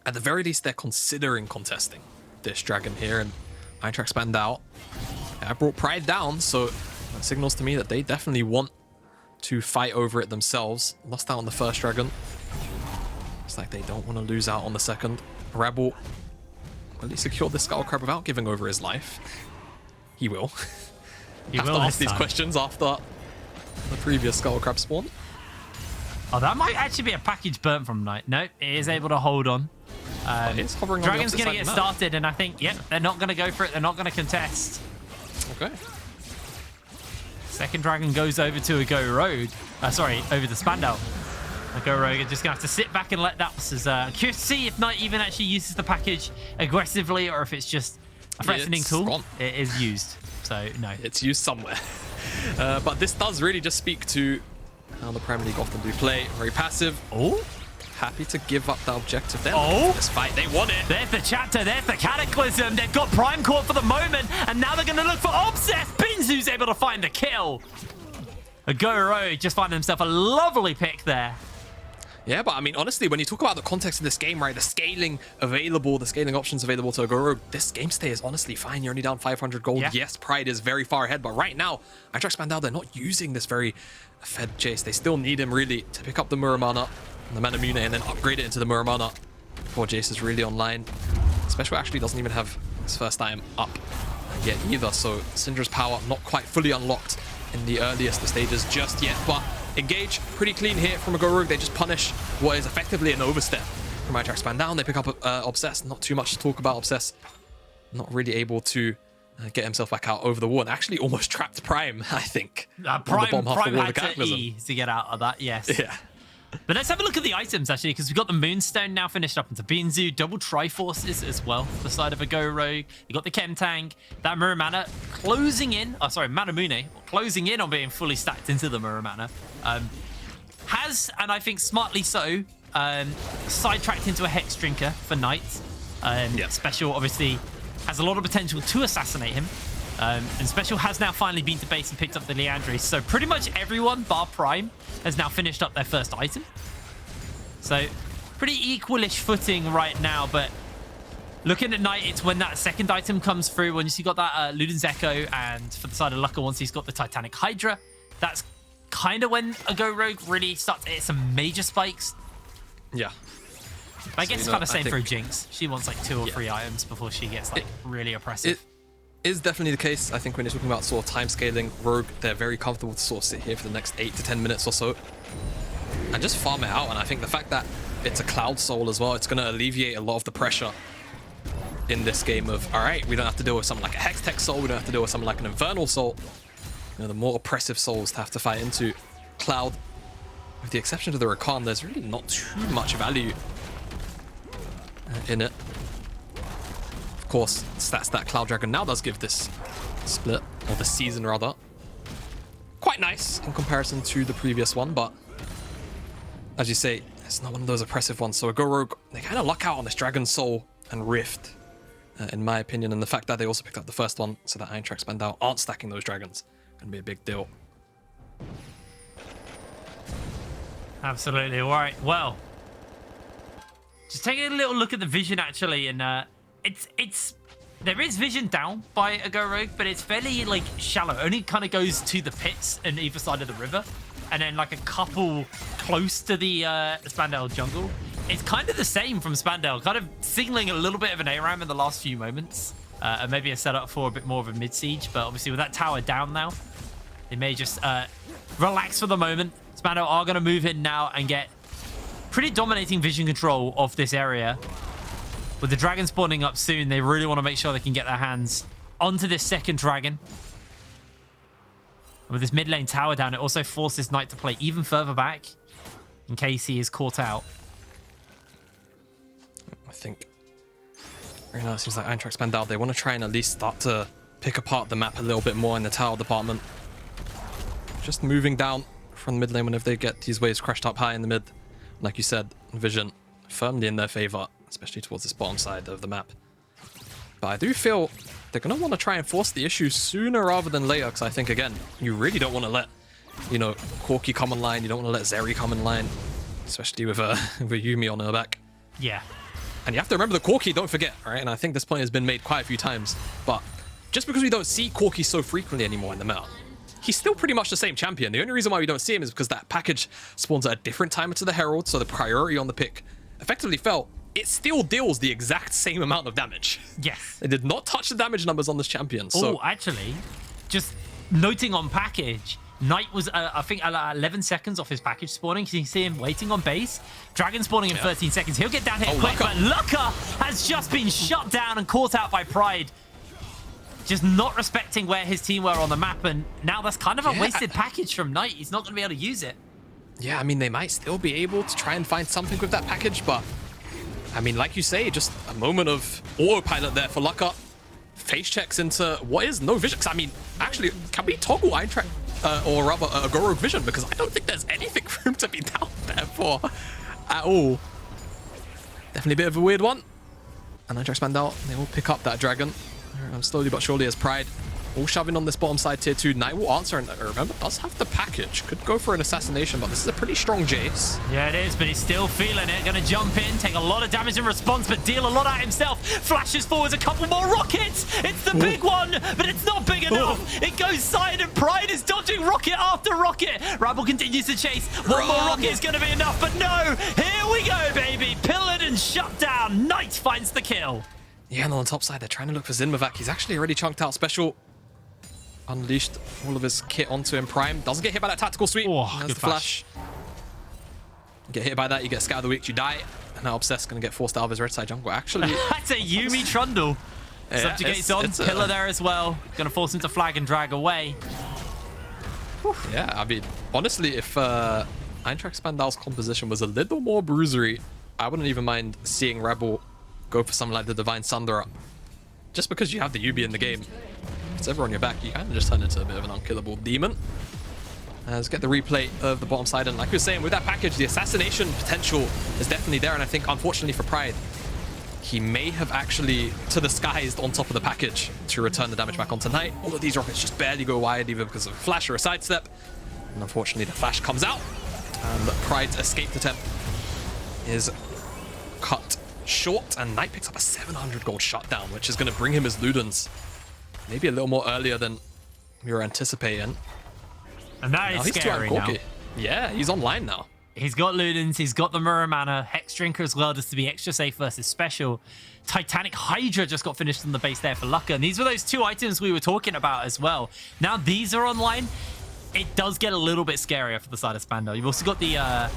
At the very least, they're considering contesting this dragon here, and Eintracht spanned out. I brought Pride down, so that signals to me that they definitely want to fight over it themselves. Lost out on the first dragon. It's like they don't want to lose out on the second. Rebel will he secure the Skull Crab without giving over his life? He will. You have will to ask these time. questions after the previous Skull Crab spawn. Oh, that might actually be a package burnt from Knight. Nope, it is able to hold on. It's hovering Dragon's on the going to get started, and I think, yep, they're not going to go for it. They're not going to contest. Okay. Second dragon goes over to a Go Rogue. Sorry, over the Spandau. A Go Rogue are just going to have to sit back and let that. Curious to see if Knight even actually uses the package aggressively, or if it's just a threatening tool. Gone. It is used, so no. It's used somewhere. But this does really just speak to how the Premier League often do play. Very passive. Oh. Happy to give up the objective there. Oh. This fight, they want it. There's the chapter, there's the Cataclysm. They've got Prime Court for the moment, and now they're going to look for Obsessed. Binzu's able to find the kill. A Go Rogue just finding himself a lovely pick there. Yeah, but I mean, honestly, when you talk about the context of this game, right, the scaling available, the scaling options available to a Go Rogue, this game stay is honestly fine. You're only down 500 gold. Yeah. Yes, Pride is very far ahead, but right now, Eintracht Spandau, they're not using this very fed Jace. They still need him, really, to pick up the Muramana, the Manamune, and then upgrade it into the Muramana before Jace is really online. Special actually doesn't even have his first time up yet either, so Syndra's power not quite fully unlocked in the earliest stages just yet, but engage pretty clean here from a Go Rogue. They just punish what is effectively an overstep from Eintracht Spandau. They pick up Obsess. Not too much to talk about. Obsess not really able to get himself back out over the wall, and actually almost trapped Prime, I think. Prime had to E to get out of that, yes. Yeah. But let's have a look at the items, actually, because we've got the Moonstone now finished up into Binzu, double Triforces as well, the side of a Go Rogue. You got the Chem Tank, that Muramana closing in, oh, sorry, Manamune, closing in on being fully stacked into the Muramana. Has, and I think smartly so, sidetracked into a Hex Drinker for Knight. Special, obviously, has a lot of potential to assassinate him. And Special has now finally been to base and picked up the Leandri. So pretty much everyone, bar Prime, has now finished up their first item. So pretty equalish footing right now, but looking at Knight, it's when that second item comes through, when you got that Luden's Echo, and for the side of Lucka, once he's got the Titanic Hydra, that's kind of when a Go Rogue really starts to hit some major spikes. Yeah. But I guess it's kind of same for a Jinx. She wants like 2 or 3 items before she gets like really oppressive. It is definitely the case. I think when you're talking about sort of time scaling, Rogue, they're very comfortable to sort of sit here for the next 8 to 10 minutes or so and just farm it out. And I think the fact that it's a Cloud Soul as well, it's going to alleviate a lot of the pressure in this game of, all right, we don't have to deal with something like a Hextech Soul, we don't have to deal with something like an Infernal Soul. You know, the more oppressive souls to have to fight into Cloud. With the exception of the Rakan, there's really not too much value in it. Of course, stats that Cloud Dragon now does give this split, or the season rather, quite nice in comparison to the previous one, but as you say, it's not one of those oppressive ones. So a Go Rogue, they kind of luck out on this Dragon Soul and Rift, in my opinion, and the fact that they also picked up the first one, so that Eintracht Spandau aren't stacking those dragons, gonna be a big deal. Absolutely. All right. Well, just taking a little look at the vision actually, and there is vision down by a Go Rogue, but it's fairly like shallow. Only kind of goes to the pits on either side of the river, and then like a couple close to the Spandau jungle. It's kind of the same from Spandau, kind of signaling a little bit of an ARAM in the last few moments, and maybe a setup for a bit more of a mid siege. But obviously with that tower down now, they may just relax for the moment. Spandau are going to move in now and get pretty dominating vision control of this area. With the dragon spawning up soon, they really want to make sure they can get their hands onto this second dragon. And with this mid lane tower down, it also forces Knight to play even further back in case he is caught out. I think right now it seems like Eintracht Spandau, they want to try and at least start to pick apart the map a little bit more in the tower department. Just moving down from the mid lane whenever they get these waves crashed up high in the mid. Like you said, vision firmly in their favor, especially towards this bottom side of the map. But I do feel they're going to want to try and force the issue sooner rather than later, because I think, again, you really don't want to let, you know, Corki come online, you don't want to let Zeri come in line, especially with Yumi on her back. Yeah. And you have to remember the Corki, don't forget, right? And I think this point has been made quite a few times, but just because we don't see Corki so frequently anymore in the meta, he's still pretty much the same champion. The only reason why we don't see him is because that package spawns at a different time to the Herald, so the priority on the pick effectively fell. It still deals the exact same amount of damage. Yes. It did not touch the damage numbers on this champion. So. Oh, actually, just noting on package, Knight was, I think, 11 seconds off his package spawning. You can see him waiting on base. Dragon spawning in 13 seconds. He'll get down here quick, but Lucca has just been shut down and caught out by Pride. Just not respecting where his team were on the map, and now that's kind of a wasted package from Knight. He's not going to be able to use it. Yeah, I mean, they might still be able to try and find something with that package, but I mean, like you say, just a moment of autopilot there for Lucca. Face checks into what is no vision. I mean, actually, can we toggle Eintracht, or rather Go Rogue vision? Because I don't think there's anything for him to be down there for at all. Definitely a bit of a weird one. And Eintracht Spandau, they will pick up that dragon. Slowly but surely as Pride all shoving on this bottom side tier 2. Knight will answer, and remember, does have the package. Could go for an assassination, but this is a pretty strong Jace. Yeah, it is, but he's still feeling it. Gonna jump in, take a lot of damage in response, but deal a lot out himself. Flashes forwards a couple more rockets. It's the big one, but it's not big enough. It goes side, and Pride is dodging rocket after rocket. Rabble continues to chase. One more rocket is gonna be enough, but no. Here we go, baby. Pillared and shut down. Knight finds the kill. Yeah, and on the top side, they're trying to look for Zinmavak. He's actually already chunked out special. Unleashed all of his kit onto him. Prime doesn't get hit by that tactical sweep. Oh, There's the flash. Get hit by that, you get Scout of the Week, you die. And now Obsessed going to get forced out of his red side jungle. Actually, that's a Yumi Trundle. Yeah, Subjugates on, Pillar there as well. Going to force him to flag and drag away. Yeah, I mean, honestly, if Eintracht Spandau's composition was a little more bruisery, I wouldn't even mind seeing Rebel go for something like the Divine Sunderer. Just because you have the Yubi in the game, it's ever on your back, you kind of just turn into a bit of an unkillable demon. Let's get the replay of the bottom side, and like we were saying, with that package, the assassination potential is definitely there, and I think, unfortunately for Pride, he may have actually to the skies on top of the package to return the damage back on tonight. All of these rockets just barely go wide, either because of a flash or a sidestep, and unfortunately the flash comes out, and Pride's escape attempt is cut short, and Knight picks up a 700 gold shutdown, which is going to bring him his Ludens maybe a little more earlier than we were anticipating. And that is scary now. Yeah, he's online now. He's got Ludens, he's got the Mirror Mana, Hex Drinker as well, just to be extra safe versus special. Titanic Hydra just got finished on the base there for Lucca, and these were those two items we were talking about as well. Now these are online, it does get a little bit scarier for the side of Spandau. You've also got the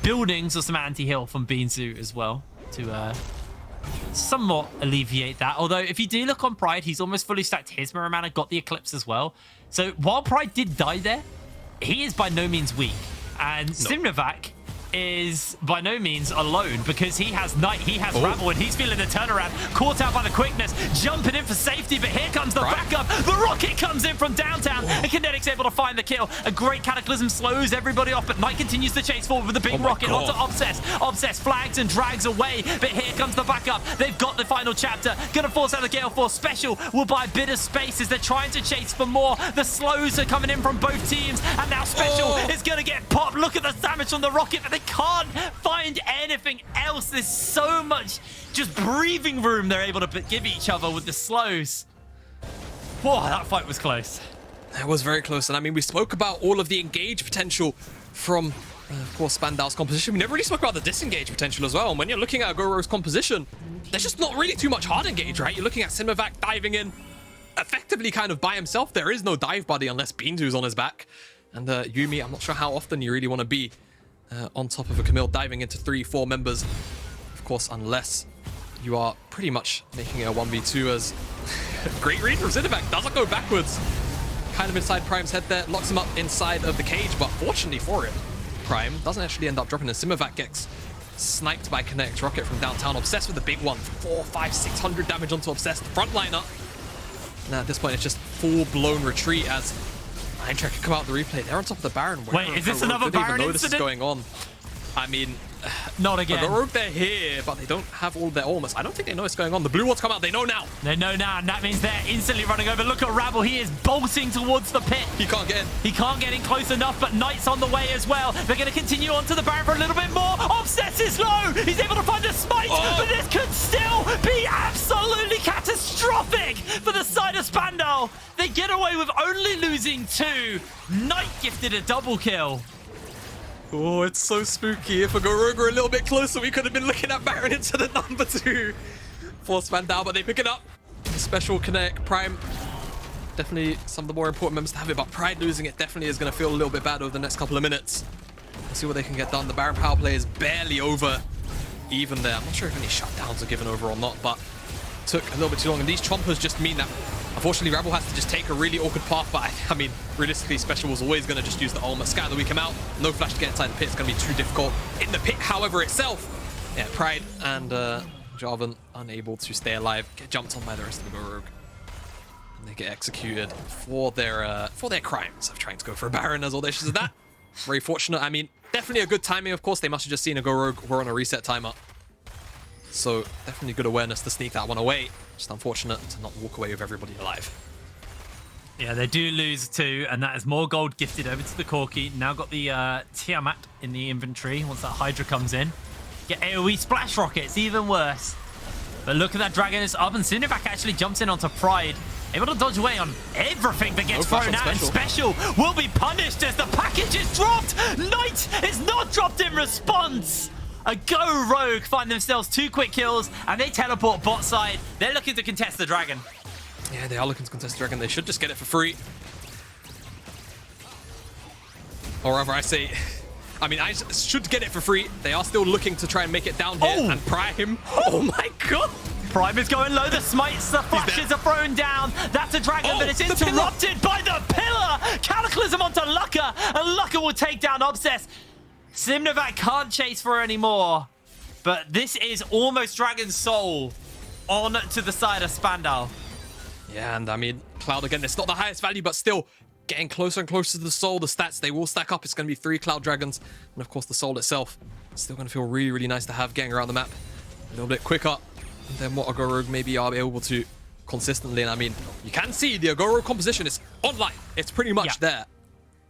buildings or some anti-heal from Beanzu as well to somewhat alleviate that. Although if you do look on Pride, he's almost fully stacked his Mirror Mana, got the Eclipse as well. So while Pride did die there, he is by no means weak. And Simnovac is by no means alone because he has Knight, he has Rabble, and he's feeling the turnaround. Caught out by the quickness, jumping in for safety, but here comes the backup. The rocket comes in from downtown, and Kinetic's able to find the kill. A great Cataclysm slows everybody off, but Knight continues to chase forward with the big rocket onto Obsess. Obsess flags and drags away, but here comes the backup. They've got the final chapter. Gonna force out the Gale Force. Special will buy a bit of space as they're trying to chase for more. The slows are coming in from both teams, and now Special is gonna get popped. Look at the damage on the rocket, but they can't find anything else. There's so much just breathing room they're able to give each other with the slows. Whoa, that fight was close. It was very close. And I mean, we spoke about all of the engage potential from, of course, Spandau's composition. We never really spoke about the disengage potential as well. And when you're looking at Goro's composition, there's just not really too much hard engage, right? You're looking at Simovac diving in effectively kind of by himself. There is no dive buddy unless Beanzu's on his back. And Yuumi, I'm not sure how often you really want to be on top of a Camille diving into 3-4 members. Of course, unless you are pretty much making it a 1v2 as great read from Simovac. Doesn't go backwards. Kind of inside Prime's head there. Locks him up inside of the cage, but fortunately for him, Prime doesn't actually end up dropping. And Simovac gets sniped by Kinetic's rocket from downtown. Obsessed with the big one. 400, 500, 600 damage onto Obsessed. Frontliner. Now at this point, it's just full-blown retreat as Eintracht can come out the replay. They're on top of the Baron. Wait, is this another Baron incident? This is incident? going on. I mean, not again. Rogue, they're here, but they don't have all their almost. I don't think they know what's going on. The blue ones come out. They know now. They know now, and that means they're instantly running over. Look at Rabble. He is bolting towards the pit. He can't get in. He can't get in close enough, but Knight's on the way as well. They're going to continue on to the Baron for a little bit more. Obsess is low. He's able to find a smite, but this could still be absolutely catastrophic for the side of Spandau. They get away with only losing 2. Knight gifted a double kill. Oh, it's so spooky. If a Gorogue were a little bit closer, we could have been looking at Baron incident number 2 for Spandau, but they pick it up. Special Connect, Prime. Definitely some of the more important members to have it, but Pride losing it definitely is going to feel a little bit bad over the next couple of minutes. Let's see what they can get done. The Baron power play is barely over even there. I'm not sure if any shutdowns are given over or not, but took a little bit too long. And these chompers just mean that, unfortunately, Rabble has to just take a really awkward path. But I mean, realistically, Special was always going to just use the ultimate. Scatter the weak him out. No flash to get inside the pit. It's going to be too difficult. In the pit, however, itself, yeah, Pride and Jarvan unable to stay alive. Get jumped on by the rest of the Gorogue. And they get executed for their crimes of trying to go for a Baron, as audacious as that. Very fortunate. I mean, definitely a good timing, of course. They must have just seen a Gorogue. We're on a reset timer. So definitely good awareness to sneak that one away. Just unfortunate to not walk away with everybody alive. Yeah, they do lose 2, and that is more gold gifted over to the Corki. Now got the Tiamat in the inventory once that Hydra comes in. Get AoE splash rockets, even worse. But look at that dragon, it's up, and Sinovac actually jumps in onto Pride. Able to dodge away on everything that gets thrown out, and Special will be punished as the package is dropped. Knight is not dropped in response. A Go Rogue find themselves 2 quick kills, and they teleport bot side. They're looking to contest the dragon. Yeah, they are looking to contest the dragon. They should just get it for free. Or rather, I say, I mean, I should get it for free. They are still looking to try and make it down here. And Prime, oh my god. Prime is going low. The smites, the flashes are thrown down. That's a dragon, but it's interrupted by the pillar. Cataclysm onto Lucka, and Lucka will take down Obsess. Simnovac can't chase for anymore, but this is almost Dragon's Soul on to the side of Spandau. Yeah, and I mean, Cloud again, it's not the highest value, but still getting closer and closer to the Soul. The stats, they will stack up. It's going to be 3 Cloud Dragons, and of course the Soul itself. It's still going to feel really, really nice to have getting around the map a little bit quicker than what Agorogue maybe are able to consistently. And I mean, you can see the Agorogue composition is online. It's pretty much there.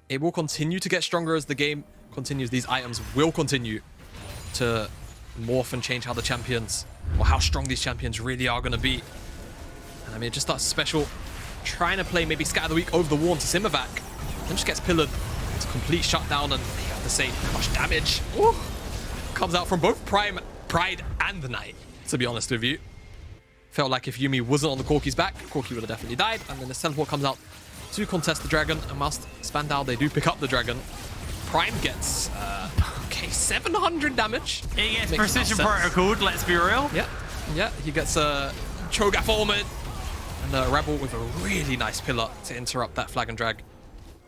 It will continue to get stronger as the game continues. These items will continue to morph and change how the champions, or how strong these champions really are going to be. And I mean, it just starts Special trying to play maybe Scatter the Weak over the wall to Simovac, then just gets pillared. It's a complete shutdown, and they have to say how much damage comes out from both Pride and the Knight, to be honest with you. Felt like if Yuumi wasn't on the Corki's back, Corki would have definitely died. And then the teleport comes out to contest the dragon, and whilst Spandau, they do pick up the dragon. Prime gets, 700 damage. He gets precision protocoled, let's be real. Yeah, he gets a Cho'Gath Ormond, and Rebel with a really nice pillar to interrupt that flag and drag.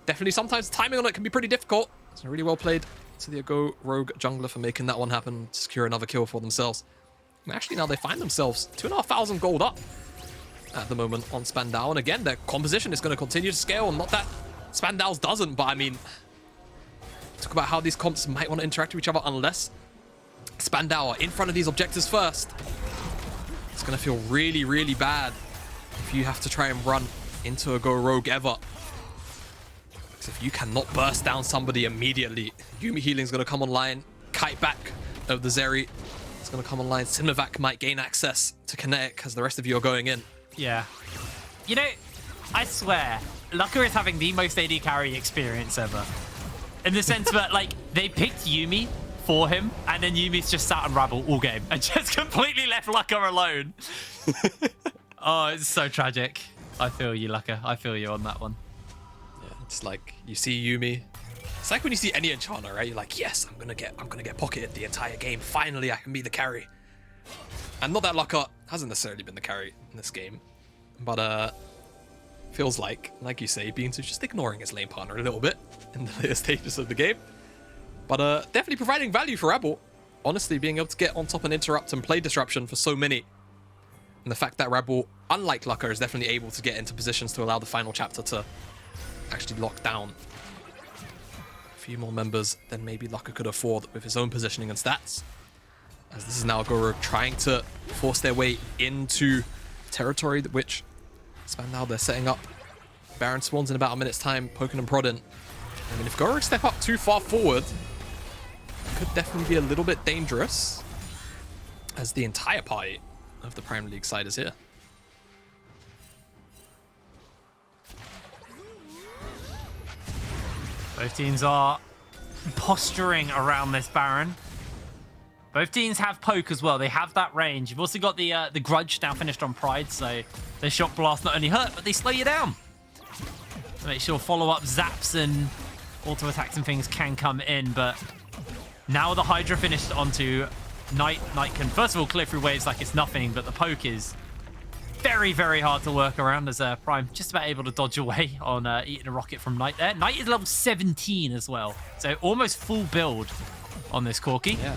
definitely sometimes timing on it can be pretty difficult. It's really well played to the Go Rogue jungler for making that one happen, secure another kill for themselves. And actually now they find themselves 2,500 gold up at the moment on Spandau. And again, their composition is going to continue to scale. Not that Spandau's doesn't, but I mean, talk about how these comps might want to interact with each other unless Spandau are in front of these objectives first. It's going to feel really, really bad if you have to try and run into a Go Rogue ever. Because if you cannot burst down somebody immediately, Yuumi healing's going to come online, kite back of the Zeri. It's going to come online. Simivac might gain access to Kinetic as the rest of you are going in. Yeah. You know, I swear, Lucca is having the most AD carry experience ever. In the sense that, like, they picked Yuumi for him, and then Yumi's just sat on Rabble all game and just completely left Lucca alone. Oh, it's so tragic. I feel you, Lucca. I feel you on that one. Yeah, it's like you see Yuumi. It's like when you see any enchanter, right? You're like, yes, I'm gonna get pocketed the entire game. Finally, I can be the carry. And not that Lucca hasn't necessarily been the carry in this game, but feels like you say, Beans is just ignoring his lane partner a little bit in the later stages of the game. But definitely providing value for Rebel. Honestly, being able to get on top and interrupt and play disruption for so many. And the fact that Rebel, unlike Lucca, is definitely able to get into positions to allow the final chapter to actually lock down a few more members than maybe Lucca could afford with his own positioning and stats. As this is now Go Rogue trying to force their way into territory which Spandau they're setting up. Baron spawns in about a minute's time, poking and prodding. I mean, if Go Rogue step up too far forward, it could definitely be a little bit dangerous, as the entire party of the Prime League side is here. Both teams are posturing around this Baron. Both teams have poke as well. They have that range. You've also got the Grudge now finished on Pride, so the Shock Blast not only hurt, but they slow you down. To make sure follow-up zaps and auto attacks and things can come in, but now the Hydra finished onto Knight can first of all clear through waves like it's nothing, but the poke is very, very hard to work around as Prime just about able to dodge away on eating a rocket from Knight there. Knight is level 17 as well, so almost full build on this Corki. Yeah,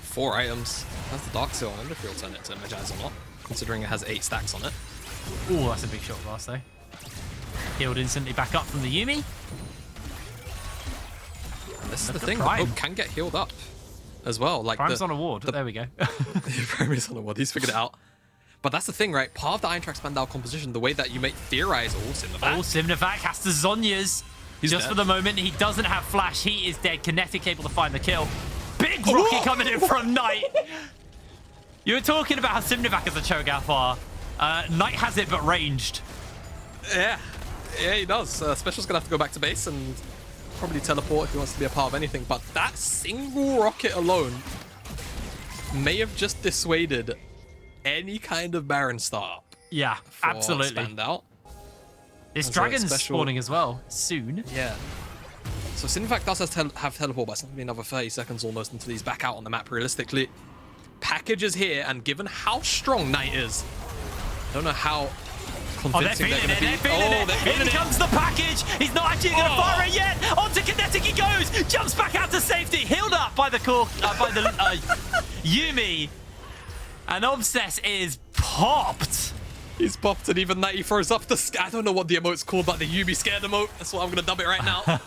4 items. Has the Dark Seal. I wonder if he'll turn it to Magize or not, considering it has 8 stacks on it. Oh, that's a big shot blast though. Healed instantly back up from the Yuumi. And this is the thing, Prime can get healed up as well. Like Prime's on a ward. There we go. Prime is on a ward. He's figured it out. But that's the thing, right? Part of the Eintracht Spandau composition, the way that you might theorize Simivac. Oh, Simivac has to Zhonya's. Just dead. For the moment, he doesn't have flash. He is dead. Kinetic able to find the kill. Big rocket coming in from Knight. You were talking about how Simivac has a Cho'Gath. Knight has it, but ranged. Yeah, he does. Special's gonna have to go back to base and probably teleport if he wants to be a part of anything. But that single rocket alone may have just dissuaded any kind of Baron startup. Yeah, absolutely. Spandau. This dragon's spawning as well soon. Yeah. So Simivac does have teleport, but it's going to be another 30 seconds almost until he's back out on the map realistically. Package is here, and given how strong Knight is, I don't know how convincing they're going to be. Here comes the package. He's not actually going to fire it yet. Onto Kinetic he goes. Jumps back out to safety. Healed up by the Yuumi. And Obsess is popped. He's popped, and even Knight, he throws up the... I don't know what the emote's called, but the Yuumi scared emote. That's what I'm going to dub it right now.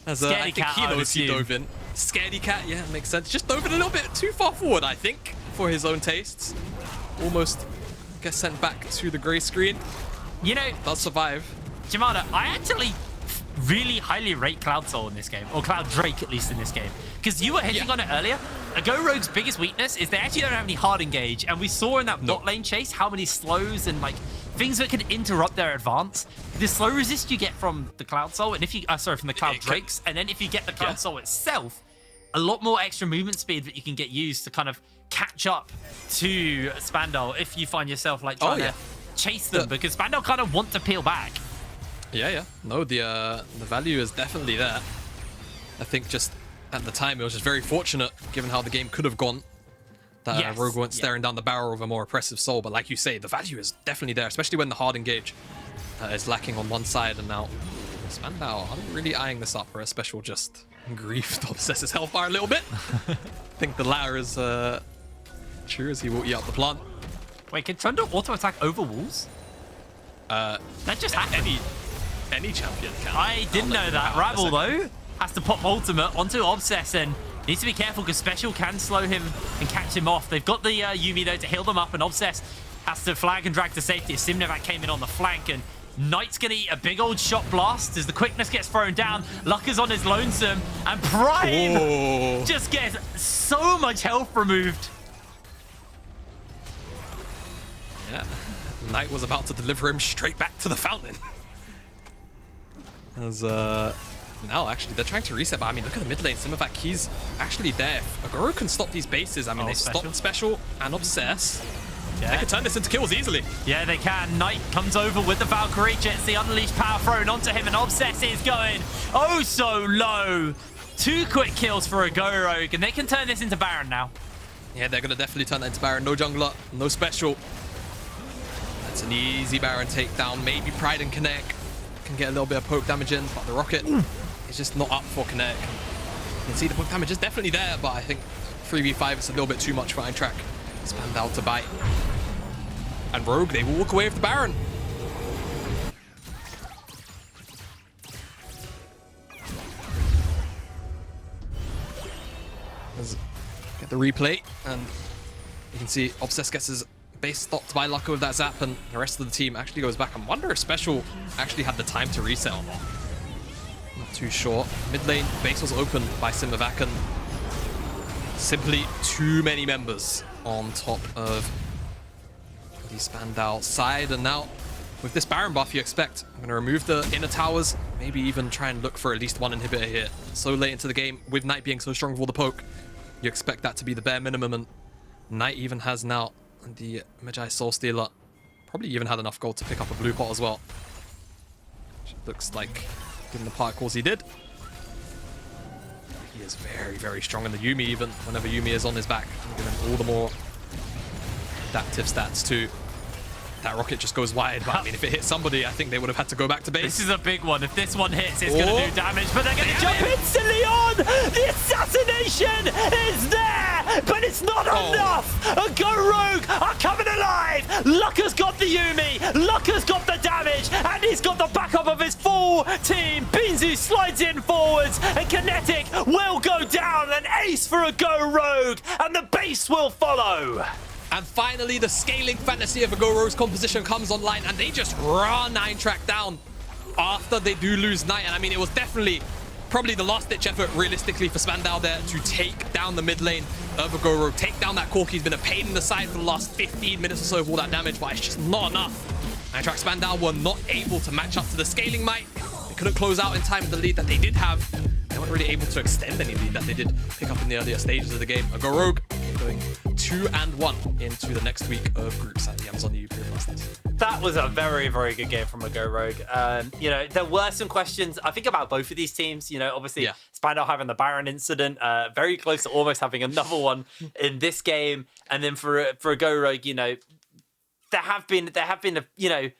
As I think he knows he dove in. Scaredy Cat, yeah, makes sense. Just dove in a little bit too far forward, I think, for his own tastes. Almost gets sent back to the grey screen. You know... Does survive. Jamada, I actually really highly rate Cloud Soul in this game. Or Cloud Drake, at least in this game. Because you were hitting on it earlier. A Go Rogue's biggest weakness is they actually don't have any hard engage. And we saw in that bot lane chase how many slows and like things that can interrupt their advance. The slow resist you get from the Cloud Soul, and if you from the Cloud Drakes, and then if you get the Cloud Soul itself, a lot more extra movement speed that you can get used to kind of catch up to Spandau if you find yourself like trying to chase them, because Spandau kind of want to peel back. Yeah. No, the value is definitely there. I think just at the time it was just very fortunate, given how the game could have gone, that Rogue weren't staring down the barrel of a more oppressive soul. But like you say, the value is definitely there, especially when the hard engage is lacking on one side, and now Spandau, I'm really eyeing this up for a special just grief to obsess his health bar a little bit. I think the latter is true as he will eat up the plant. Wait, can Trundle auto-attack over walls? That just happened. Any champion can. I didn't know that. Rabble, though, has to pop ultimate onto Obsess and needs to be careful because Special can slow him and catch him off. They've got the Yuumi, though, to heal them up, and Obsess has to flag and drag to safety as Simnevac came in on the flank, and Knight's going to eat a big old shot blast as the quickness gets thrown down. Lucker's on his lonesome, and Prime just gets so much health removed. Yeah, Knight was about to deliver him straight back to the fountain. As now actually they're trying to reset, but I mean look at the mid lane. Simnevac, he's actually there. Agoro can stop these bases. I mean they stopped Special and Obsess. Yeah. They can turn this into kills easily. Yeah, they can. Knight comes over with the Valkyrie, gets the unleashed power thrown onto him, and Obsess is going oh so low. 2 quick kills for a Go Rogue, and they can turn this into Baron now. Yeah, they're gonna definitely turn that into Baron. No jungler, no Special. That's an easy Baron takedown. Maybe Pride and Kinetic can get a little bit of poke damage in, but the Rocket is just not up for Kinetic. You can see the poke damage is definitely there, but I think 3v5 is a little bit too much for Eintracht. Spandau to bite. And Rogue, they will walk away with the Baron. Let's get the replay, and you can see Obsess gets his base stopped by Lucko with that zap, and the rest of the team actually goes back. I wonder if Special actually had the time to reset or not. Not too sure. Mid lane, base was opened by Simnevac, and simply too many members on top of the Spandau side. And now with this Baron buff, you expect I'm going to remove the inner towers, maybe even try and look for at least 1 inhibitor here. So late into the game, with Knight being so strong with all the poke, you expect that to be the bare minimum, and Knight even has now the Magi Soul Stealer, probably even had enough gold to pick up a blue pot as well. Which looks like, given the particles he did. He is very, very strong in the Yuumi, even whenever Yuumi is on his back. Giving all the more adaptive stats too. That Rocket just goes wide, but I mean, if it hit somebody, I think they would have had to go back to base. This is a big one. If this one hits, it's going to do damage, but they're going to jump instantly on! The assassination is there, but it's not enough! A Go Rogue are coming alive! Lucker's got the Yuumi, Lucker's got the damage, and he's got the backup of his full team. Binzu slides in forwards, and Kinetic will go down. An ace for a Go Rogue, and the base will follow. And finally, the scaling fantasy of a Go Rogue's composition comes online, and they just run Eintracht down after they do lose Knight. And I mean, it was definitely probably the last-ditch effort, realistically, for Spandau there to take down the mid lane of a Go Rogue, take down that Corki. He's been a pain in the side for the last 15 minutes or so of all that damage, but it's just not enough. Eintracht Spandau were not able to match up to the scaling might. They couldn't close out in time with the lead that they did have. They weren't really able to extend any lead that they did pick up in the earlier stages of the game. A Go Rogue going 2-1 into the next week of groups at the Amazon EU Masters. That was a very, very good game from a Go Rogue. You know, there were some questions, I think, about both of these teams. You know, obviously, Spandau having the Baron incident, very close to almost having another one in this game. And then for a Go Rogue, you know, there have been you know,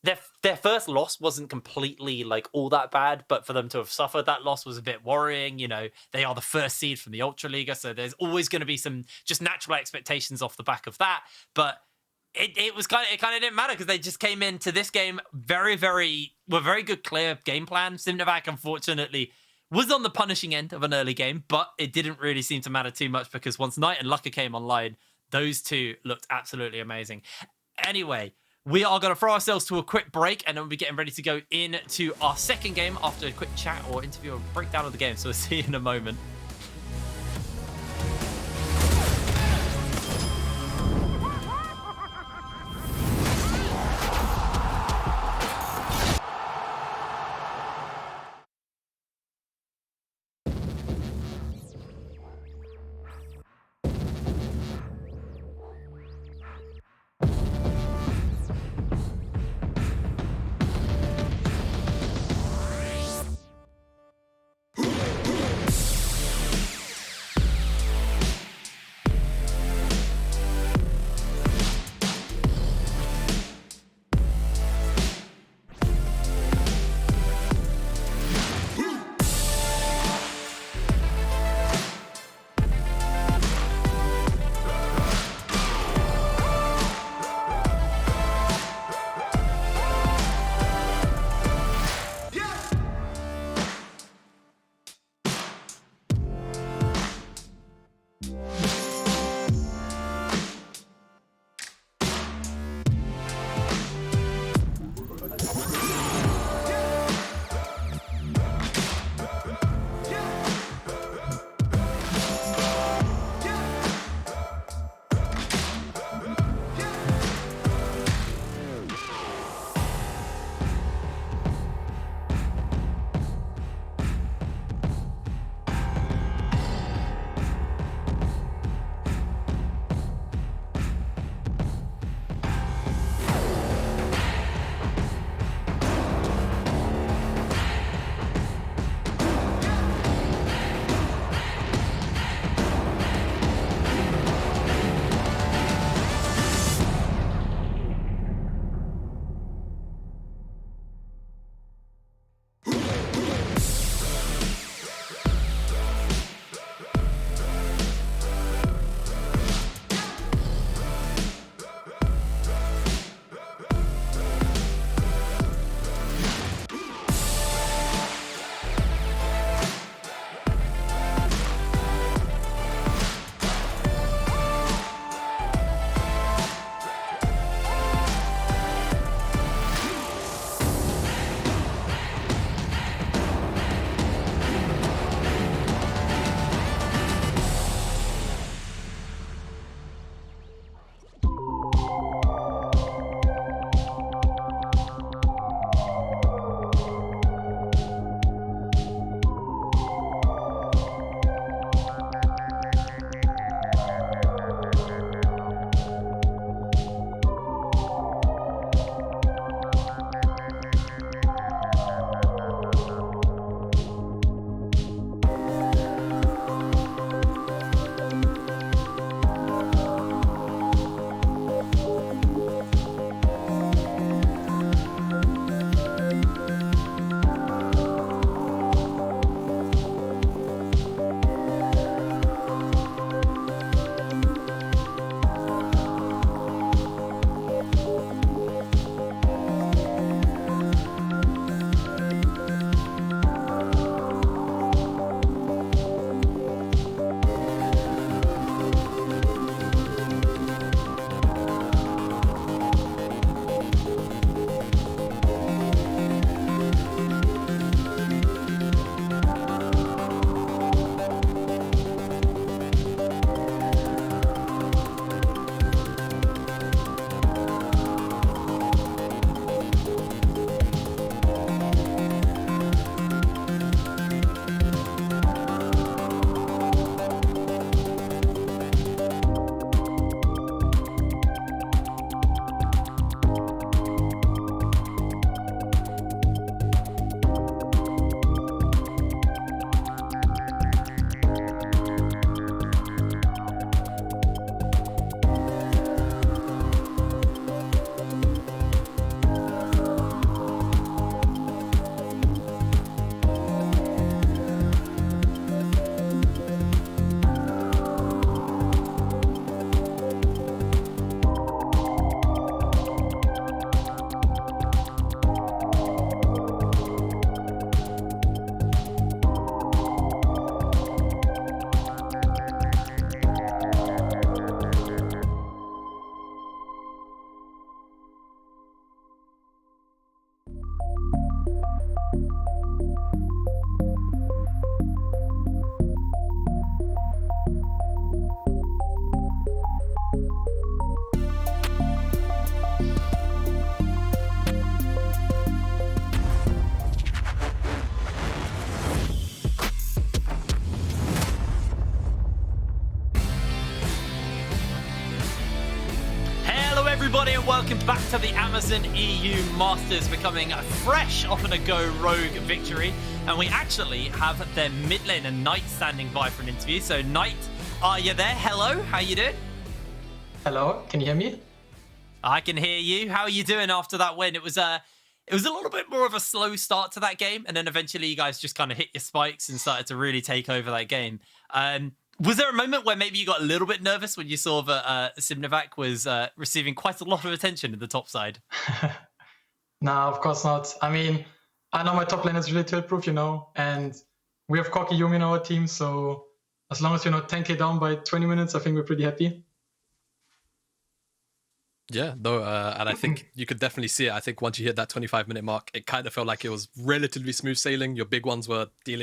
their first loss wasn't completely like all that bad, but for them to have suffered that loss was a bit worrying. You know, they are the first seed from the Ultraliga, so there's always going to be some just natural expectations off the back of that. But it kind of didn't matter because they just came into this game very good, clear game plan. Simnevac, unfortunately, was on the punishing end of an early game, but it didn't really seem to matter too much because once Knight and Lucka came online, those two looked absolutely amazing. Anyway, we are going to throw ourselves to a quick break, and then we'll be getting ready to go into our second game after a quick chat or interview or breakdown of the game. So we'll see you in a moment. Everybody, and welcome back to the Amazon EU Masters. We're coming fresh off of a Go Rogue victory, and we actually have their mid laner Knight standing by for an interview. So Knight, are you there? Hello, how you doing? Hello, can you hear me? I can hear you. How are you doing after that win? It was a little bit more of a slow start to that game, and then eventually you guys just kind of hit your spikes and started to really take over that game. Was there a moment where maybe you got a little bit nervous when you saw that Simnovac was receiving quite a lot of attention in the top side? No, of course not. I mean, I know my top lane is really tilt-proof, you know, and we have Corki Yumi in our team, so as long as you're not 10k down by 20 minutes, I think we're pretty happy. Yeah, no, and I think you could definitely see it. I think once you hit that 25-minute mark, it kind of felt like it was relatively smooth sailing. Your big ones were dealing